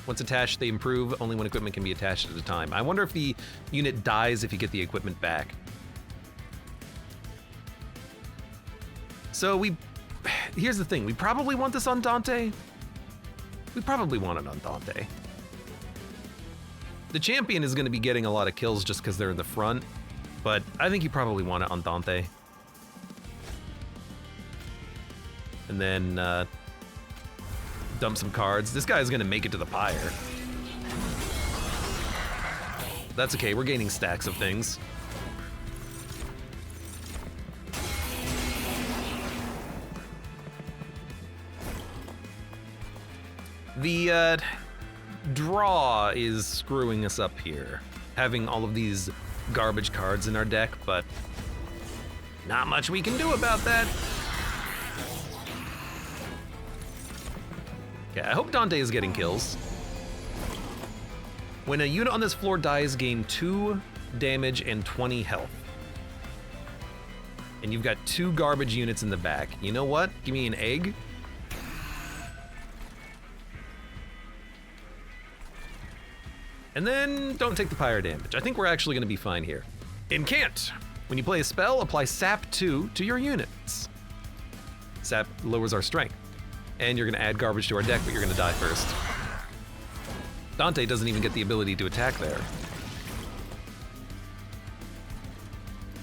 Once attached, they improve only when equipment can be attached at a time. I wonder if the unit dies if you get the equipment back. So here's the thing, we probably want this on Dante. We probably want it on Dante. The champion is gonna be getting a lot of kills just because they're in the front, but I think you probably want it on Dante. And then dump some cards. This guy's gonna make it to the Pyre. That's okay, we're gaining stacks of things. The draw is screwing us up here, having all of these garbage cards in our deck, but not much we can do about that. Okay, I hope Dante is getting kills. When a unit on this floor dies, gain 2 damage and 20 health. And you've got 2 garbage units in the back. You know what? Give me an egg. And then don't take the Pyre damage. I think we're actually gonna be fine here. Incant. When you play a spell, apply Sap 2 to your units. Sap lowers our strength. And you're gonna add garbage to our deck, but you're gonna die first. Dante doesn't even get the ability to attack there.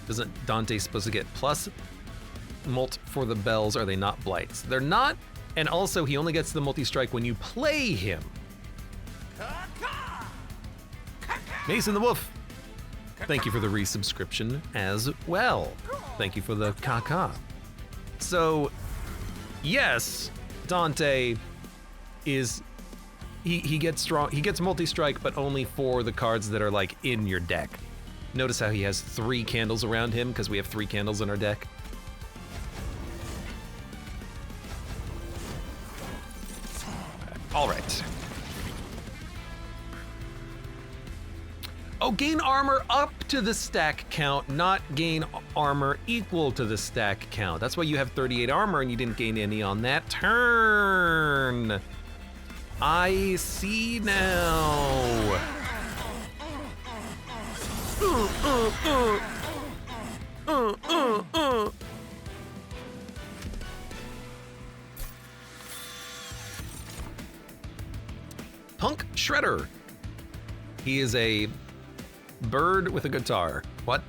Isn't Dante supposed to get plus mult for the bells? Are they not blights? They're not, and also he only gets the multi-strike when you play him. Mason the Wolf, thank you for the resubscription as well. Thank you for the caca. So, yes, Dante is, he gets strong, he gets multi-strike, but only for the cards that are like in your deck. Notice how he has 3 candles around him because we have 3 candles in our deck. All right. Oh, gain armor up to the stack count, not gain armor equal to the stack count. That's why you have 38 armor and you didn't gain any on that turn. I see now. Punk Shredder. He is a bird with a guitar. What?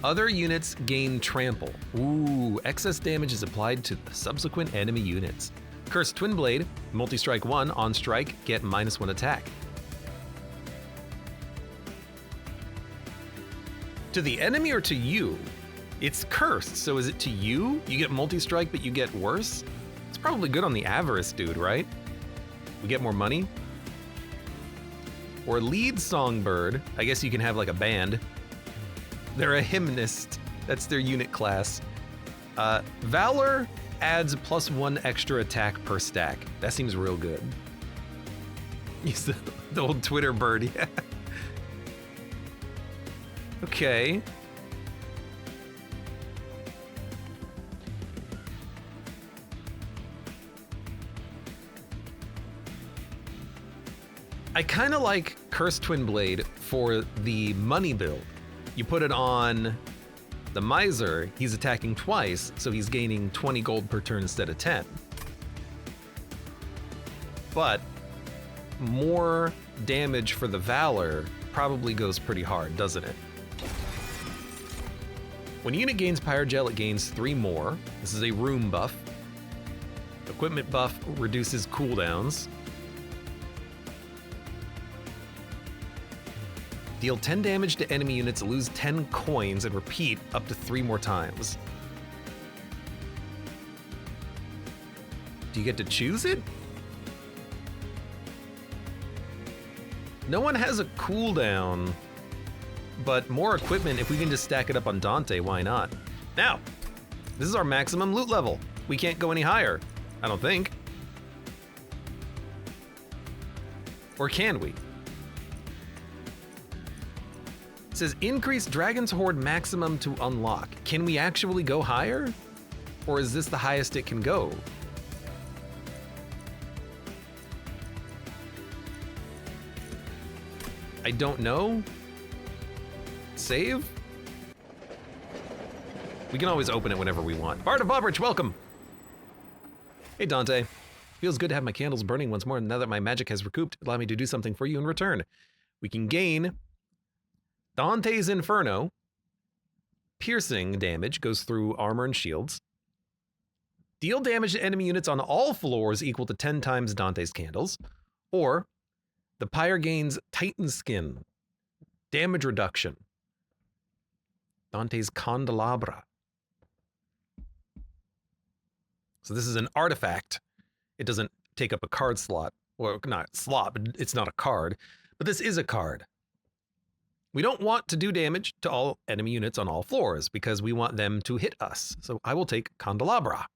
Other units gain trample. Ooh, excess damage is applied to the subsequent enemy units. Cursed Twin Blade, multi-strike 1, on strike, get -1 attack. To the enemy or to you? It's cursed, so is it to you? You get multi-strike, but you get worse? It's probably good on the avarice dude, right? We get more money. Or lead songbird. I guess you can have like a band. They're a hymnist. That's their unit class. Valor adds +1 extra attack per stack. That seems real good. Use the old Twitter bird, yeah. Okay. I kind of like Cursed Twin Blade for the money build. You put it on the Miser, he's attacking twice, so he's gaining 20 gold per turn instead of 10. But more damage for the Valor probably goes pretty hard, doesn't it? When a unit gains Pyre Gel, it gains 3 more. This is a room buff. Equipment buff reduces cooldowns. Deal 10 damage to enemy units, lose 10 coins, and repeat up to 3 more times. Do you get to choose it? No one has a cooldown, but more equipment, if we can just stack it up on Dante, why not? Now, this is our maximum loot level. We can't go any higher, I don't think. Or can we? It says increase Dragon's Horde maximum to unlock. Can we actually go higher? Or is this the highest it can go? I don't know. Save? We can always open it whenever we want. Bard of Bobridge, welcome! Hey Dante. Feels good to have my candles burning once more now that my magic has recouped. Allow me to do something for you in return. We can gain Dante's Inferno. Piercing damage goes through armor and shields. Deal damage to enemy units on all floors equal to 10 times Dante's candles. Or the Pyre gains Titan Skin. Damage reduction. Dante's Candelabra. So this is an artifact. It doesn't take up a card slot. Well, not slot, but it's not a card. But this is a card. We don't want to do damage to all enemy units on all floors because we want them to hit us. So I will take Candelabra.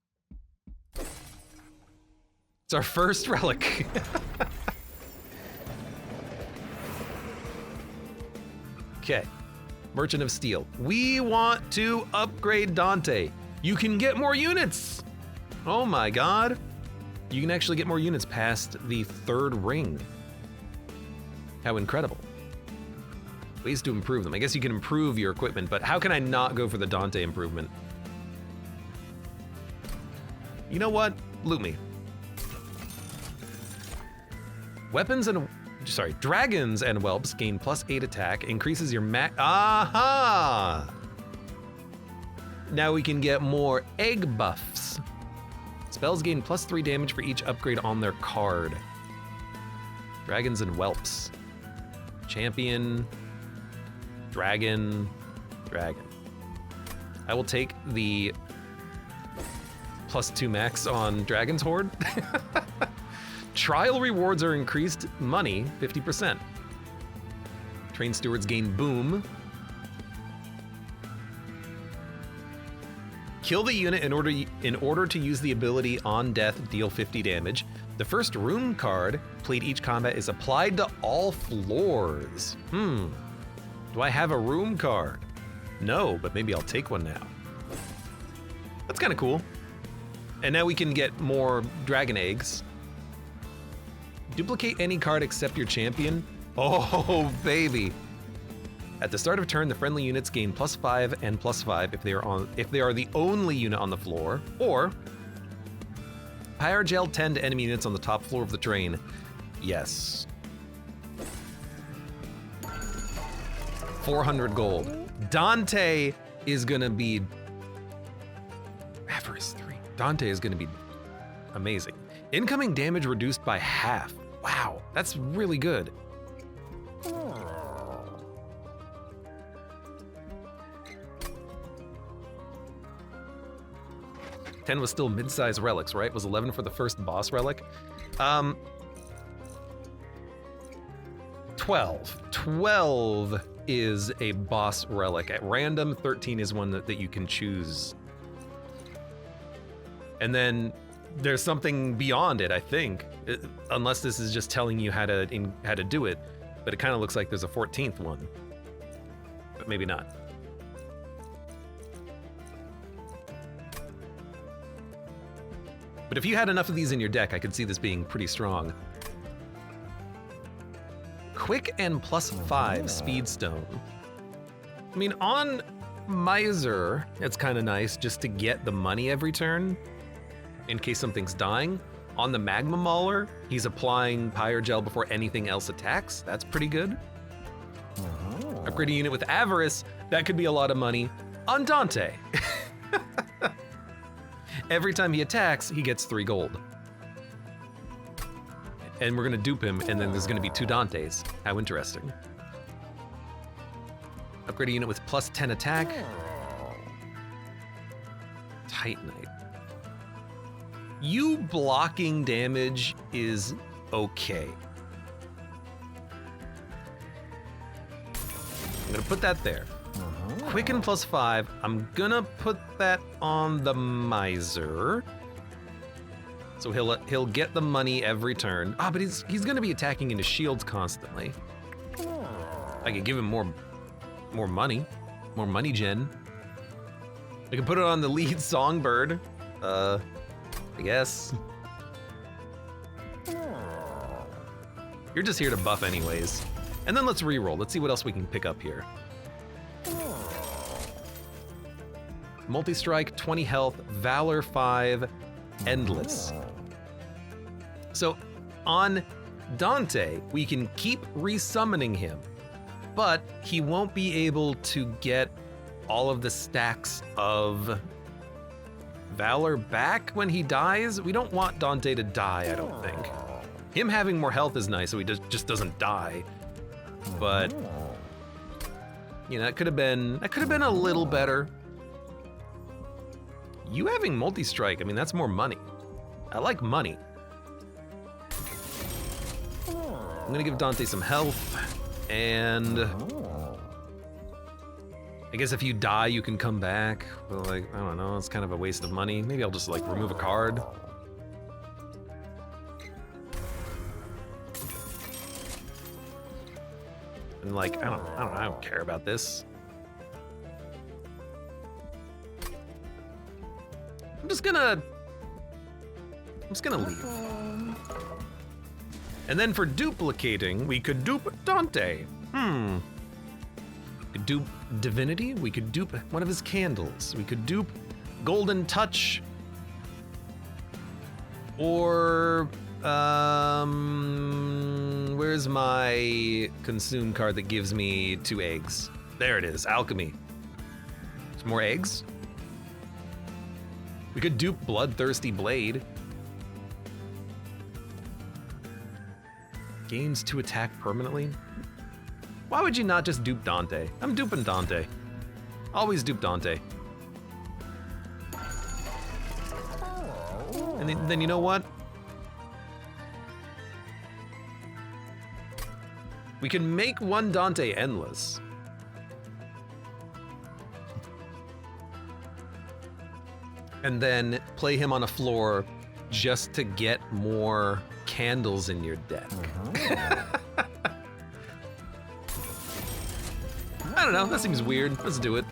It's our first relic. Okay, Merchant of Steel. We want to upgrade Dante. You can get more units. Oh my God. You can actually get more units past the 3rd ring. How incredible. Ways to improve them. I guess you can improve your equipment, but how can I not go for the Dante improvement? You know what? Loot me. Dragons and whelps gain +8 attack, increases your aha! Now we can get more egg buffs. Spells gain +3 damage for each upgrade on their card. Dragons and whelps. Champion. Dragon. I will take the +2 max on Dragon's Horde. Trial rewards are increased money 50%. Train stewards gain boom. Kill the unit in order to use the ability on death, deal 50 damage. The first room card played each combat is applied to all floors. Do I have a room card? No, but maybe I'll take one now. That's kind of cool. And now we can get more dragon eggs. Duplicate any card except your champion. Oh, baby. At the start of turn, the friendly units gain +5 and +5 if they are the only unit on the floor, or Pyre Gel 10 to enemy units on the top floor of the train. Yes. 400 gold. Dante is gonna be Avarice 3. Dante is gonna be amazing. Incoming damage reduced by half. Wow, that's really good. 10 was still mid-size relics, right? Was 11 for the first boss relic? 12. 12 is a boss relic. At random, 13 is one that you can choose. And then there's something beyond it, I think. Unless this is just telling you how to do it. But it kind of looks like there's a 14th one. But maybe not. But if you had enough of these in your deck, I could see this being pretty strong. Quick and +5 speed stone. I mean, on Miser, it's kind of nice just to get the money every turn in case something's dying. On the Magma Mauler, he's applying Pyre Gel before anything else attacks. That's pretty good. Upgrade a unit with Avarice, that could be a lot of money. On Dante, every time he attacks, he gets 3 gold. And we're gonna dupe him, and then there's gonna be 2 Dantes. How interesting. Upgrade a unit with +10 attack. Titanite. You blocking damage is okay. I'm gonna put that there. Quicken +5, I'm gonna put that on the Miser. So he'll get the money every turn. Ah, but he's gonna be attacking into shields constantly. I could give him more money gen. I can put it on the lead Songbird. I guess. You're just here to buff anyways. And then let's reroll. Let's see what else we can pick up here. Multi-strike, 20 health, Valor 5, Endless. So on Dante, we can keep resummoning him, but he won't be able to get all of the stacks of Valor back when he dies. We don't want Dante to die, I don't think. Him having more health is nice so he just doesn't die. But you know, that could have been a little better. You having multi-strike, I mean, that's more money. I like money. I'm gonna give Dante some health, and I guess if you die, you can come back. But like, I don't know, it's kind of a waste of money. Maybe I'll just like remove a card. And like, I don't care about this. I'm just gonna leave. And then for duplicating, we could dupe Dante. We could dupe Divinity. We could dupe one of his candles. We could dupe Golden Touch. Or, where's my consume card that gives me 2 eggs? There it is, Alchemy. Some more eggs. We could dupe Bloodthirsty Blade. Gains 2 attack permanently. Why would you not just dupe Dante? I'm duping Dante. Always dupe Dante. And then you know what? We can make one Dante endless. And then play him on a floor just to get more candles in your deck. I don't know, that seems weird. Let's do it.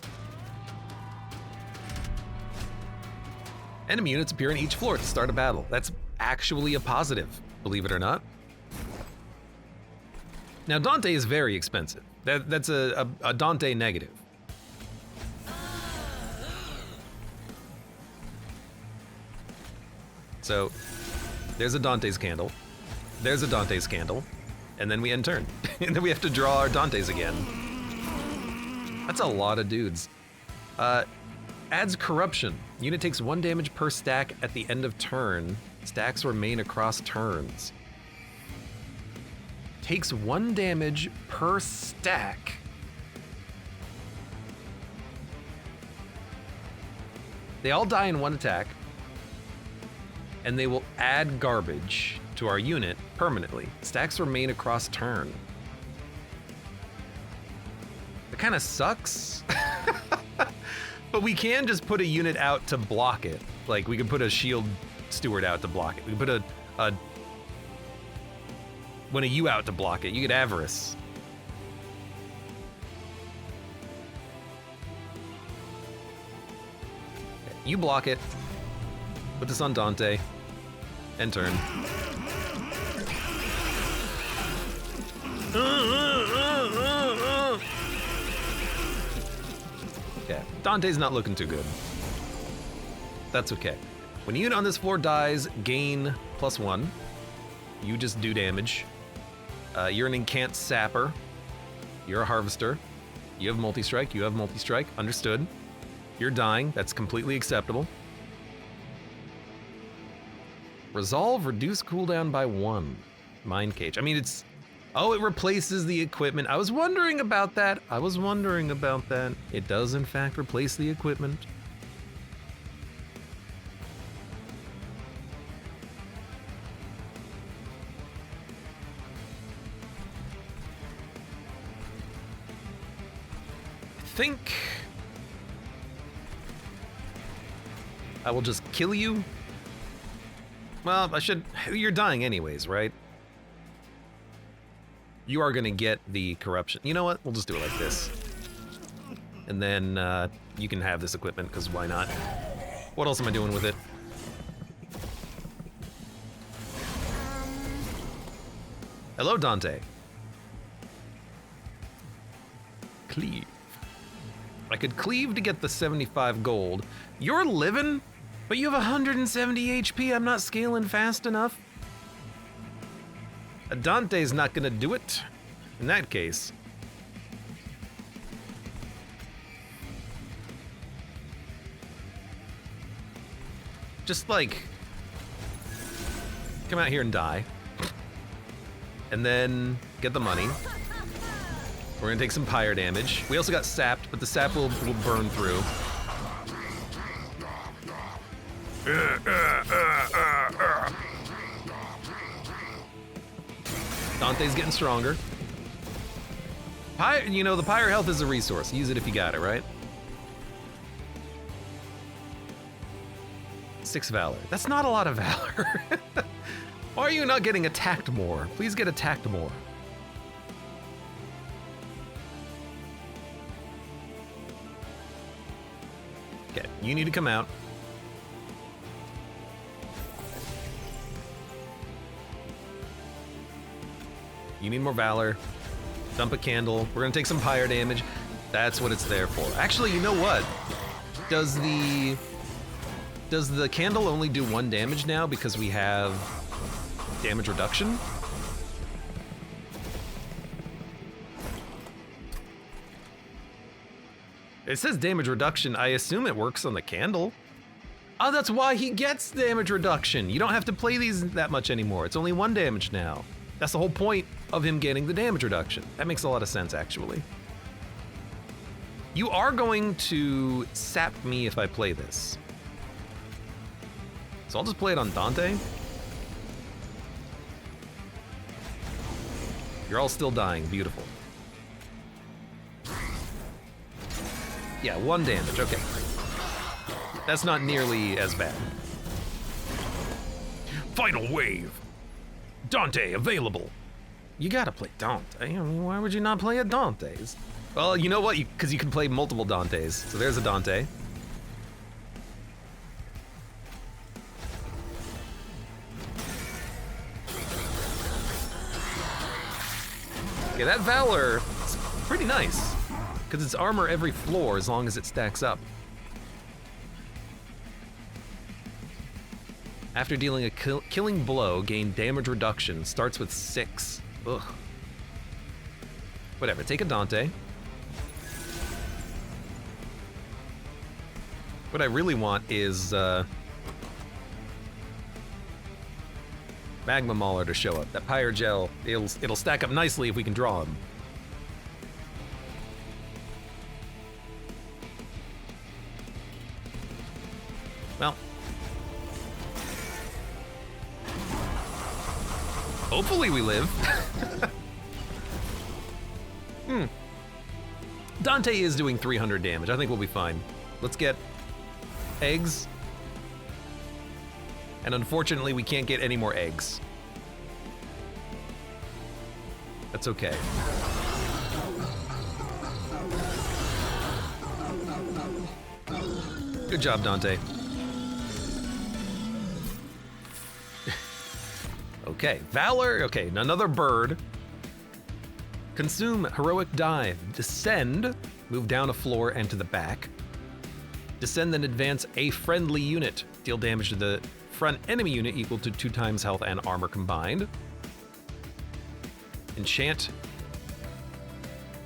Enemy units appear on each floor to start a battle. That's actually a positive, believe it or not. Now Dante is very expensive. That's a Dante negative. So there's a Dante's candle, there's a Dante's candle, and then we end turn. And then we have to draw our Dantes again. That's a lot of dudes. Adds corruption. Unit takes 1 damage per stack at the end of turn. Stacks remain across turns. Takes 1 damage per stack. They all die in 1 attack. and they will add garbage to our unit permanently. Stacks remain across turn. It kind of sucks. But we can just put a unit out to block it. Like, we can put a shield steward out to block it. We can put when a U out to block it. You get Avarice. Okay, you block it. Put this on Dante. End turn. Okay, Dante's not looking too good. That's okay. When a unit on this floor dies, gain +1. You just do damage. You're an incant sapper. You're a harvester. You have multi-strike. You have multi-strike. Understood. You're dying. That's completely acceptable. Resolve, reduce cooldown by 1. Mind Cage. I mean, it's... Oh, it replaces the equipment. I was wondering about that. It does, in fact, replace the equipment. I think I will just kill you. Well, I should... You're dying anyways, right? You are gonna get the corruption. You know what? We'll just do it like this. And then you can have this equipment, because why not? What else am I doing with it? Hello, Dante. Cleave. I could cleave to get the 75 gold. You're living, but you have 170 HP. I'm not scaling fast enough. Dante's not gonna do it. In that case. Just like, come out here and die. And then get the money. We're gonna take some pyre damage. We also got sapped, but the sap will burn through. Dante's getting stronger. Pyre, you know, the pyre health is a resource. Use it if you got it, right? 6 valor. That's not a lot of valor. Why are you not getting attacked more? Please get attacked more. Okay, you need to come out. You need more valor. Dump a candle. We're gonna take some pyre damage. That's what it's there for. Actually, you know what? Does the candle only do 1 damage now because we have damage reduction? It says damage reduction. I assume it works on the candle. Oh, that's why he gets damage reduction. You don't have to play these that much anymore. It's only 1 damage now. That's the whole point of him getting the damage reduction. That makes a lot of sense, actually. You are going to sap me if I play this. So I'll just play it on Dante. You're all still dying. Beautiful. Yeah, 1 damage. Okay. That's not nearly as bad. Final wave. Dante available. You gotta play Dante. I mean, why would you not play a Dante's? Well, you know what? Because you can play multiple Dantes. So there's a Dante. Okay, that Valor is pretty nice. Because it's armor every floor as long as it stacks up. After dealing a killing blow, gain damage reduction. Starts with 6. Ugh. Whatever, take a Dante. What I really want is Magma Mauler to show up. That Pyre Gel, it'll stack up nicely if we can draw him. Well. Hopefully we live. Dante is doing 300 damage. I think we'll be fine. Let's get eggs. And unfortunately, we can't get any more eggs. That's okay. Good job, Dante. Okay, Valor. Okay, another bird. Consume Heroic Dive. Descend. Move down a floor and to the back. Descend and advance a friendly unit. Deal damage to the front enemy unit equal to 2 times health and armor combined. Enchant.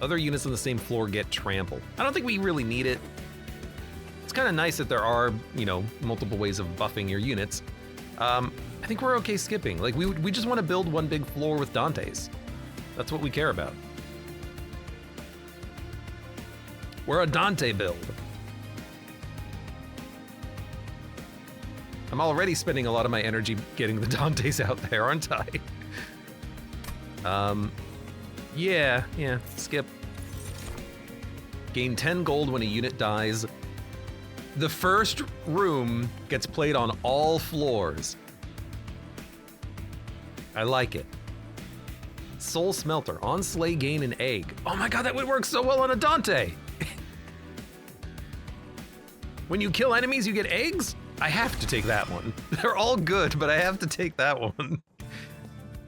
Other units on the same floor get trampled. I don't think we really need it. It's kind of nice that there are, you know, multiple ways of buffing your units. I think we're okay skipping. Like, we just want to build one big floor with Dantes. That's what we care about. We're a Dante build. I'm already spending a lot of my energy getting the Dantes out there, aren't I? Yeah, skip. Gain 10 gold when a unit dies. The first room gets played on all floors. I like it. Soul Smelter. On slay, gain an egg. Oh my god, that would work so well on a Dante! When you kill enemies, you get eggs? I have to take that one. They're all good, but I have to take that one.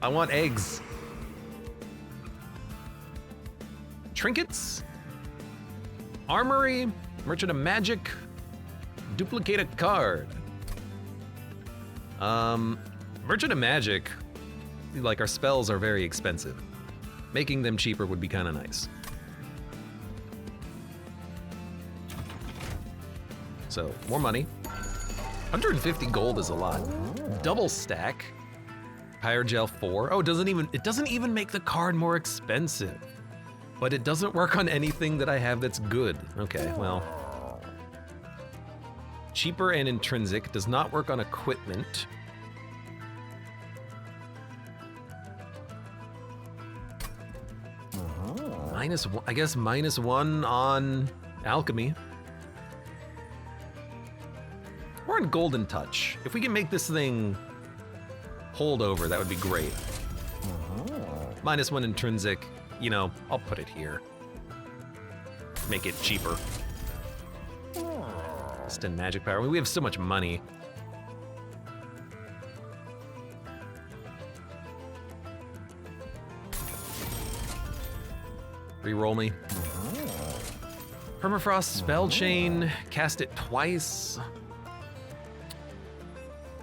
I want eggs. Trinkets. Armory. Merchant of Magic. Duplicate a card. Merchant of Magic, like, our spells are very expensive. Making them cheaper would be kind of nice. So, more money. 150 gold is a lot. Double stack. Pyre Gel 4. Oh, it doesn't even make the card more expensive. But it doesn't work on anything that I have that's good. Okay, well. Cheaper and intrinsic. Does not work on equipment. -1, I guess -1 on alchemy. We're on Golden Touch. If we can make this thing hold over, that would be great. -1 intrinsic. You know, I'll put it here. Make it cheaper. Extend magic power. We have so much money. Reroll me. Permafrost Spell Chain. Cast it twice.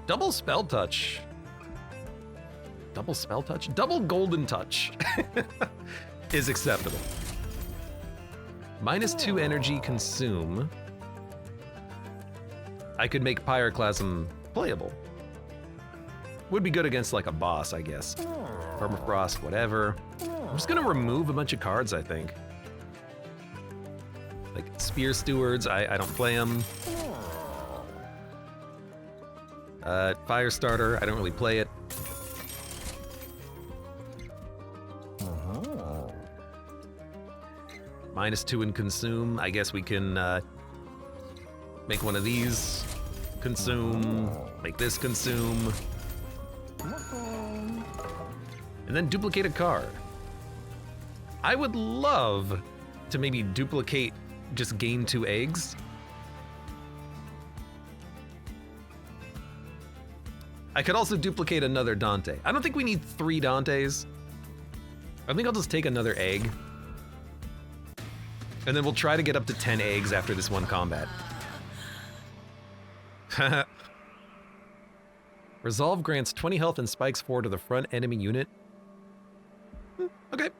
Double Spell Touch. Double Spell Touch? Double Golden Touch is acceptable. -2 energy consume. I could make Pyroclasm playable. Would be good against, like, a boss, I guess. Permafrost, whatever. I'm just gonna remove a bunch of cards, I think. Like Spear Stewards, I don't play them. Firestarter, I don't really play it. -2 in consume. I guess we can make one of these consume, make this consume, and then duplicate a card. I would love to maybe duplicate, just gain 2 eggs. I could also duplicate another Dante. I don't think we need 3 Dantes. I think I'll just take another egg. And then we'll try to get up to 10 eggs after this one combat. Resolve grants 20 health and spikes 4 to the front enemy unit. Okay.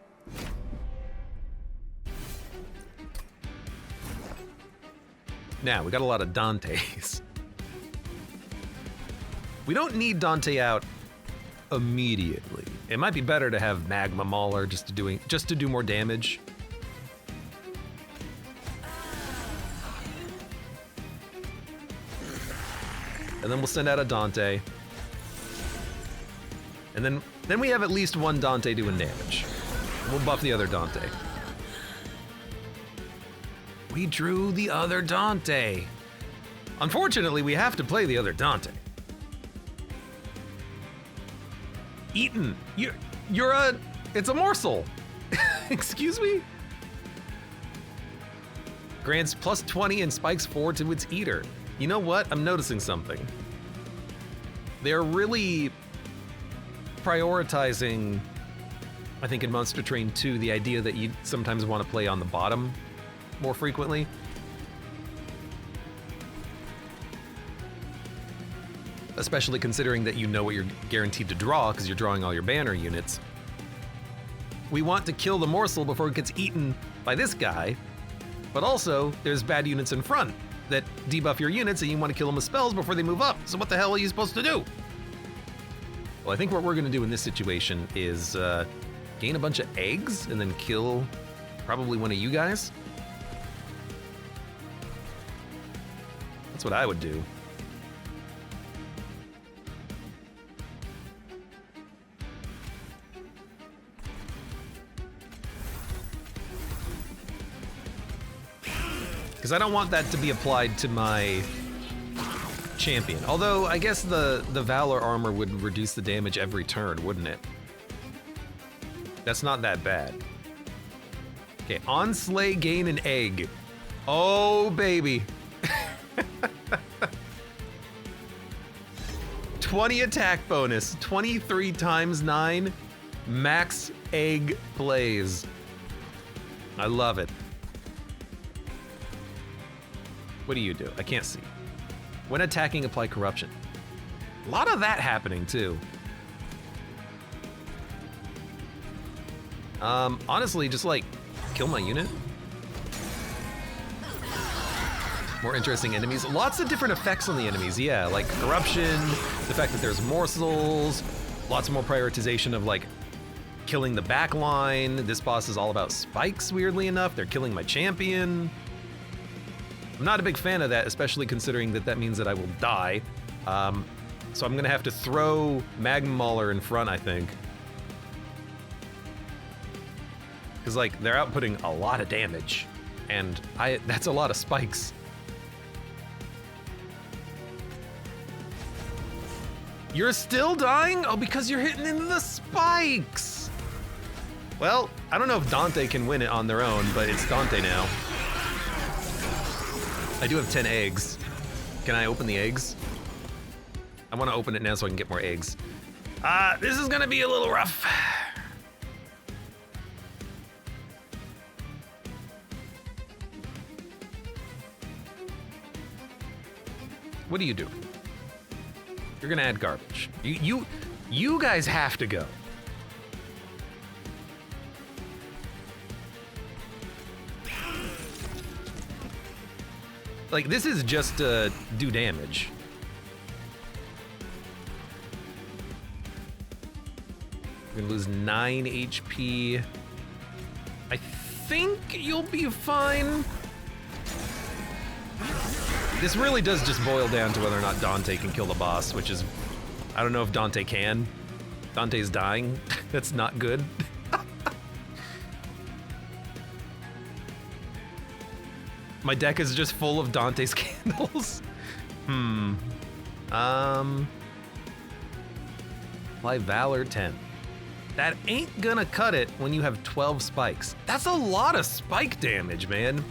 Now, we got a lot of Dantes. We don't need Dante out immediately. It might be better to have Magma Mauler just to do more damage. And then we'll send out a Dante. And then Then we have at least one Dante doing damage. We'll buff the other Dante. We drew the other Dante. Unfortunately, we have to play the other Dante. Eaton, it's a morsel. Excuse me? Grants plus 20 and spikes 4 to its eater. You know what? I'm noticing something. They're really prioritizing, I think in Monster Train 2, the idea that you sometimes want to play on the bottom more frequently. Especially considering that you know what you're guaranteed to draw because you're drawing all your banner units. We want to kill the morsel before it gets eaten by this guy, but also there's bad units in front that debuff your units and you want to kill them with spells before they move up. So what the hell are you supposed to do? Well, I think what we're gonna do in this situation is gain a bunch of eggs and then kill probably one of you guys. That's what I would do. Because I don't want that to be applied to my champion. Although, I guess the Valor armor would reduce the damage every turn, wouldn't it? That's not that bad. Okay, on slay, gain an egg. Oh, baby. 20 attack bonus, 23 times 9, max egg plays. I love it. What do you do? I can't see. When attacking, apply corruption. A lot of that happening too. Honestly, just like kill my unit. More interesting enemies. Lots of different effects on the enemies, yeah, like corruption, the fact that there's morsels, lots more prioritization of like killing the back line. This boss is all about spikes, weirdly enough. They're killing my champion. I'm not a big fan of that, especially considering that that means that I will die. So I'm gonna have to throw Magma Mauler in front, I think. Because like, they're outputting a lot of damage, and that's a lot of spikes. You're still dying? Oh, because you're hitting into the spikes. Well, I don't know if Dante can win it on their own, but it's Dante now. I do have 10 eggs. Can I open the eggs? I want to open it now so I can get more eggs. This is gonna be a little rough. What do you do? You're gonna add garbage. You guys have to go. Like, this is just to do damage. We're gonna lose 9 HP. I think you'll be fine. This really does just boil down to whether or not Dante can kill the boss, which is, I don't know if Dante can. Dante's dying. That's not good. My deck is just full of Dante's candles. Apply Valor 10. That ain't gonna cut it when you have 12 spikes. That's a lot of spike damage, man.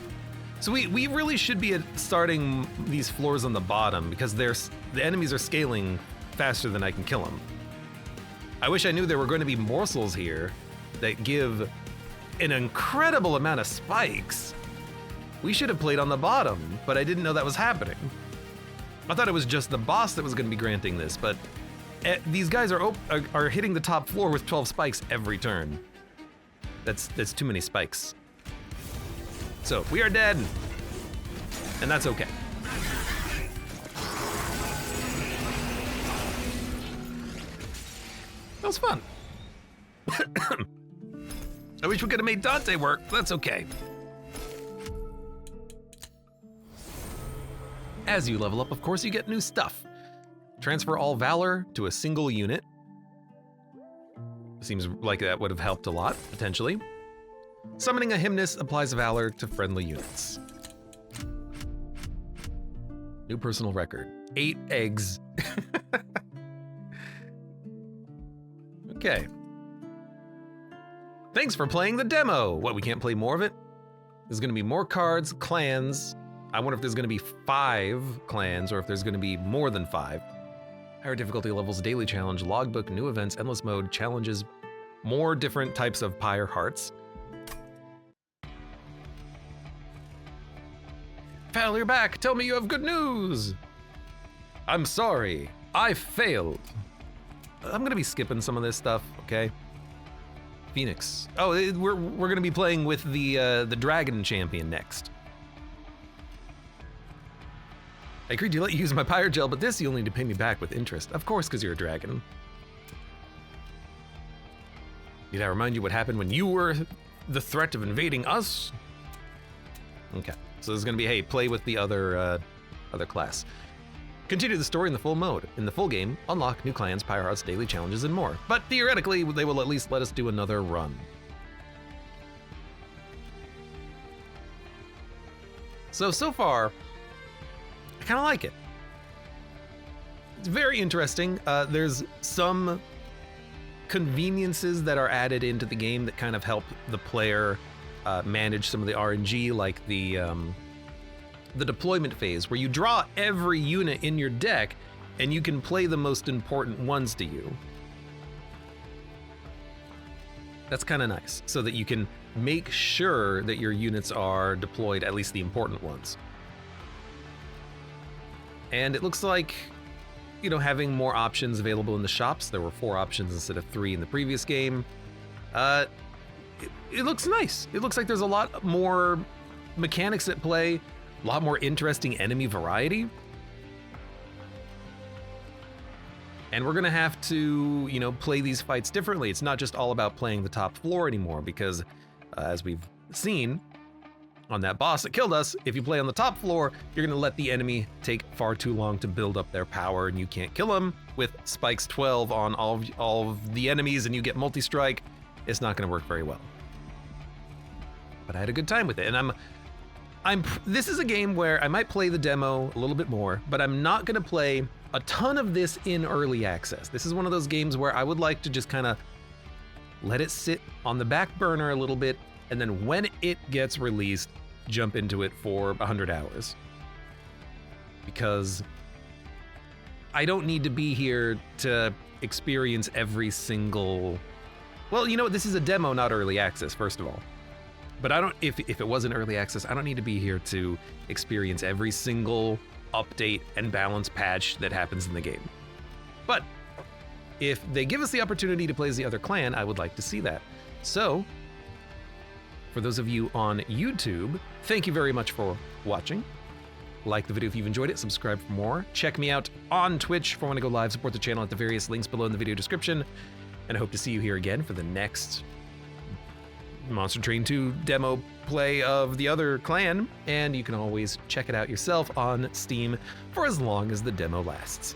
So we really should be starting these floors on the bottom because the enemies are scaling faster than I can kill them. I wish I knew there were going to be morsels here that give an incredible amount of spikes. We should have played on the bottom, but I didn't know that was happening. I thought it was just the boss that was going to be granting this, but these guys are hitting the top floor with 12 spikes every turn. That's too many spikes. So we are dead, and that's okay. That was fun. I wish we could have made Dante work, but that's okay. As you level up, of course, you get new stuff. Transfer all Valor to a single unit. Seems like that would have helped a lot, potentially. Summoning a hymness applies valor to friendly units. New personal record. 8 eggs. Okay. Thanks for playing the demo. What, we can't play more of it? There's gonna be more cards, clans. I wonder if there's gonna be 5 clans or if there's gonna be more than 5. Higher difficulty levels, daily challenge, logbook, new events, endless mode, challenges, more different types of Pyre hearts. Pal, you're back. Tell me you have good news. I'm sorry. I failed. I'm gonna be skipping some of this stuff, okay? Phoenix. Oh, we're gonna be playing with the dragon champion next. I agreed to let you use my Pyre gel, but this you'll need to pay me back with interest. Of course, because you're a dragon. Did I remind you what happened when you were the threat of invading us? Okay, so there's gonna be, hey, play with the other class. Continue the story in the full mode. In the full game, unlock new clans, Pyre hearts, daily challenges, and more. But theoretically, they will at least let us do another run. So far, I kind of like it. It's very interesting. There's some conveniences that are added into the game that kind of help the player manage some of the RNG, like the deployment phase, where you draw every unit in your deck and you can play the most important ones to you. That's kind of nice, so that you can make sure that your units are deployed, at least the important ones. And it looks like, you know, having more options available in the shops. There were 4 options instead of 3 in the previous game. It looks nice. It looks like there's a lot more mechanics at play, a lot more interesting enemy variety. And we're gonna have to, you know, play these fights differently. It's not just all about playing the top floor anymore, because as we've seen on that boss that killed us, if you play on the top floor, you're gonna let the enemy take far too long to build up their power, and you can't kill them with spikes 12 on all of the enemies and you get multi-strike. It's not gonna work very well. But I had a good time with it, and this is a game where I might play the demo a little bit more, but I'm not gonna play a ton of this in early access. This is one of those games where I would like to just kind of let it sit on the back burner a little bit, and then when it gets released, jump into it for 100 hours. Because I don't need to be here to experience every single... Well, you know what? This is a demo, not early access, first of all. But I don't, if it wasn't early access, I don't need to be here to experience every single update and balance patch that happens in the game. But if they give us the opportunity to play as the other clan, I would like to see that. So, for those of you on YouTube, thank you very much for watching. Like the video if you've enjoyed it, subscribe for more. Check me out on Twitch for when I go live, support the channel at the various links below in the video description, and I hope to see you here again for the next Monster Train 2 demo play of the other clan, and you can always check it out yourself on Steam for as long as the demo lasts.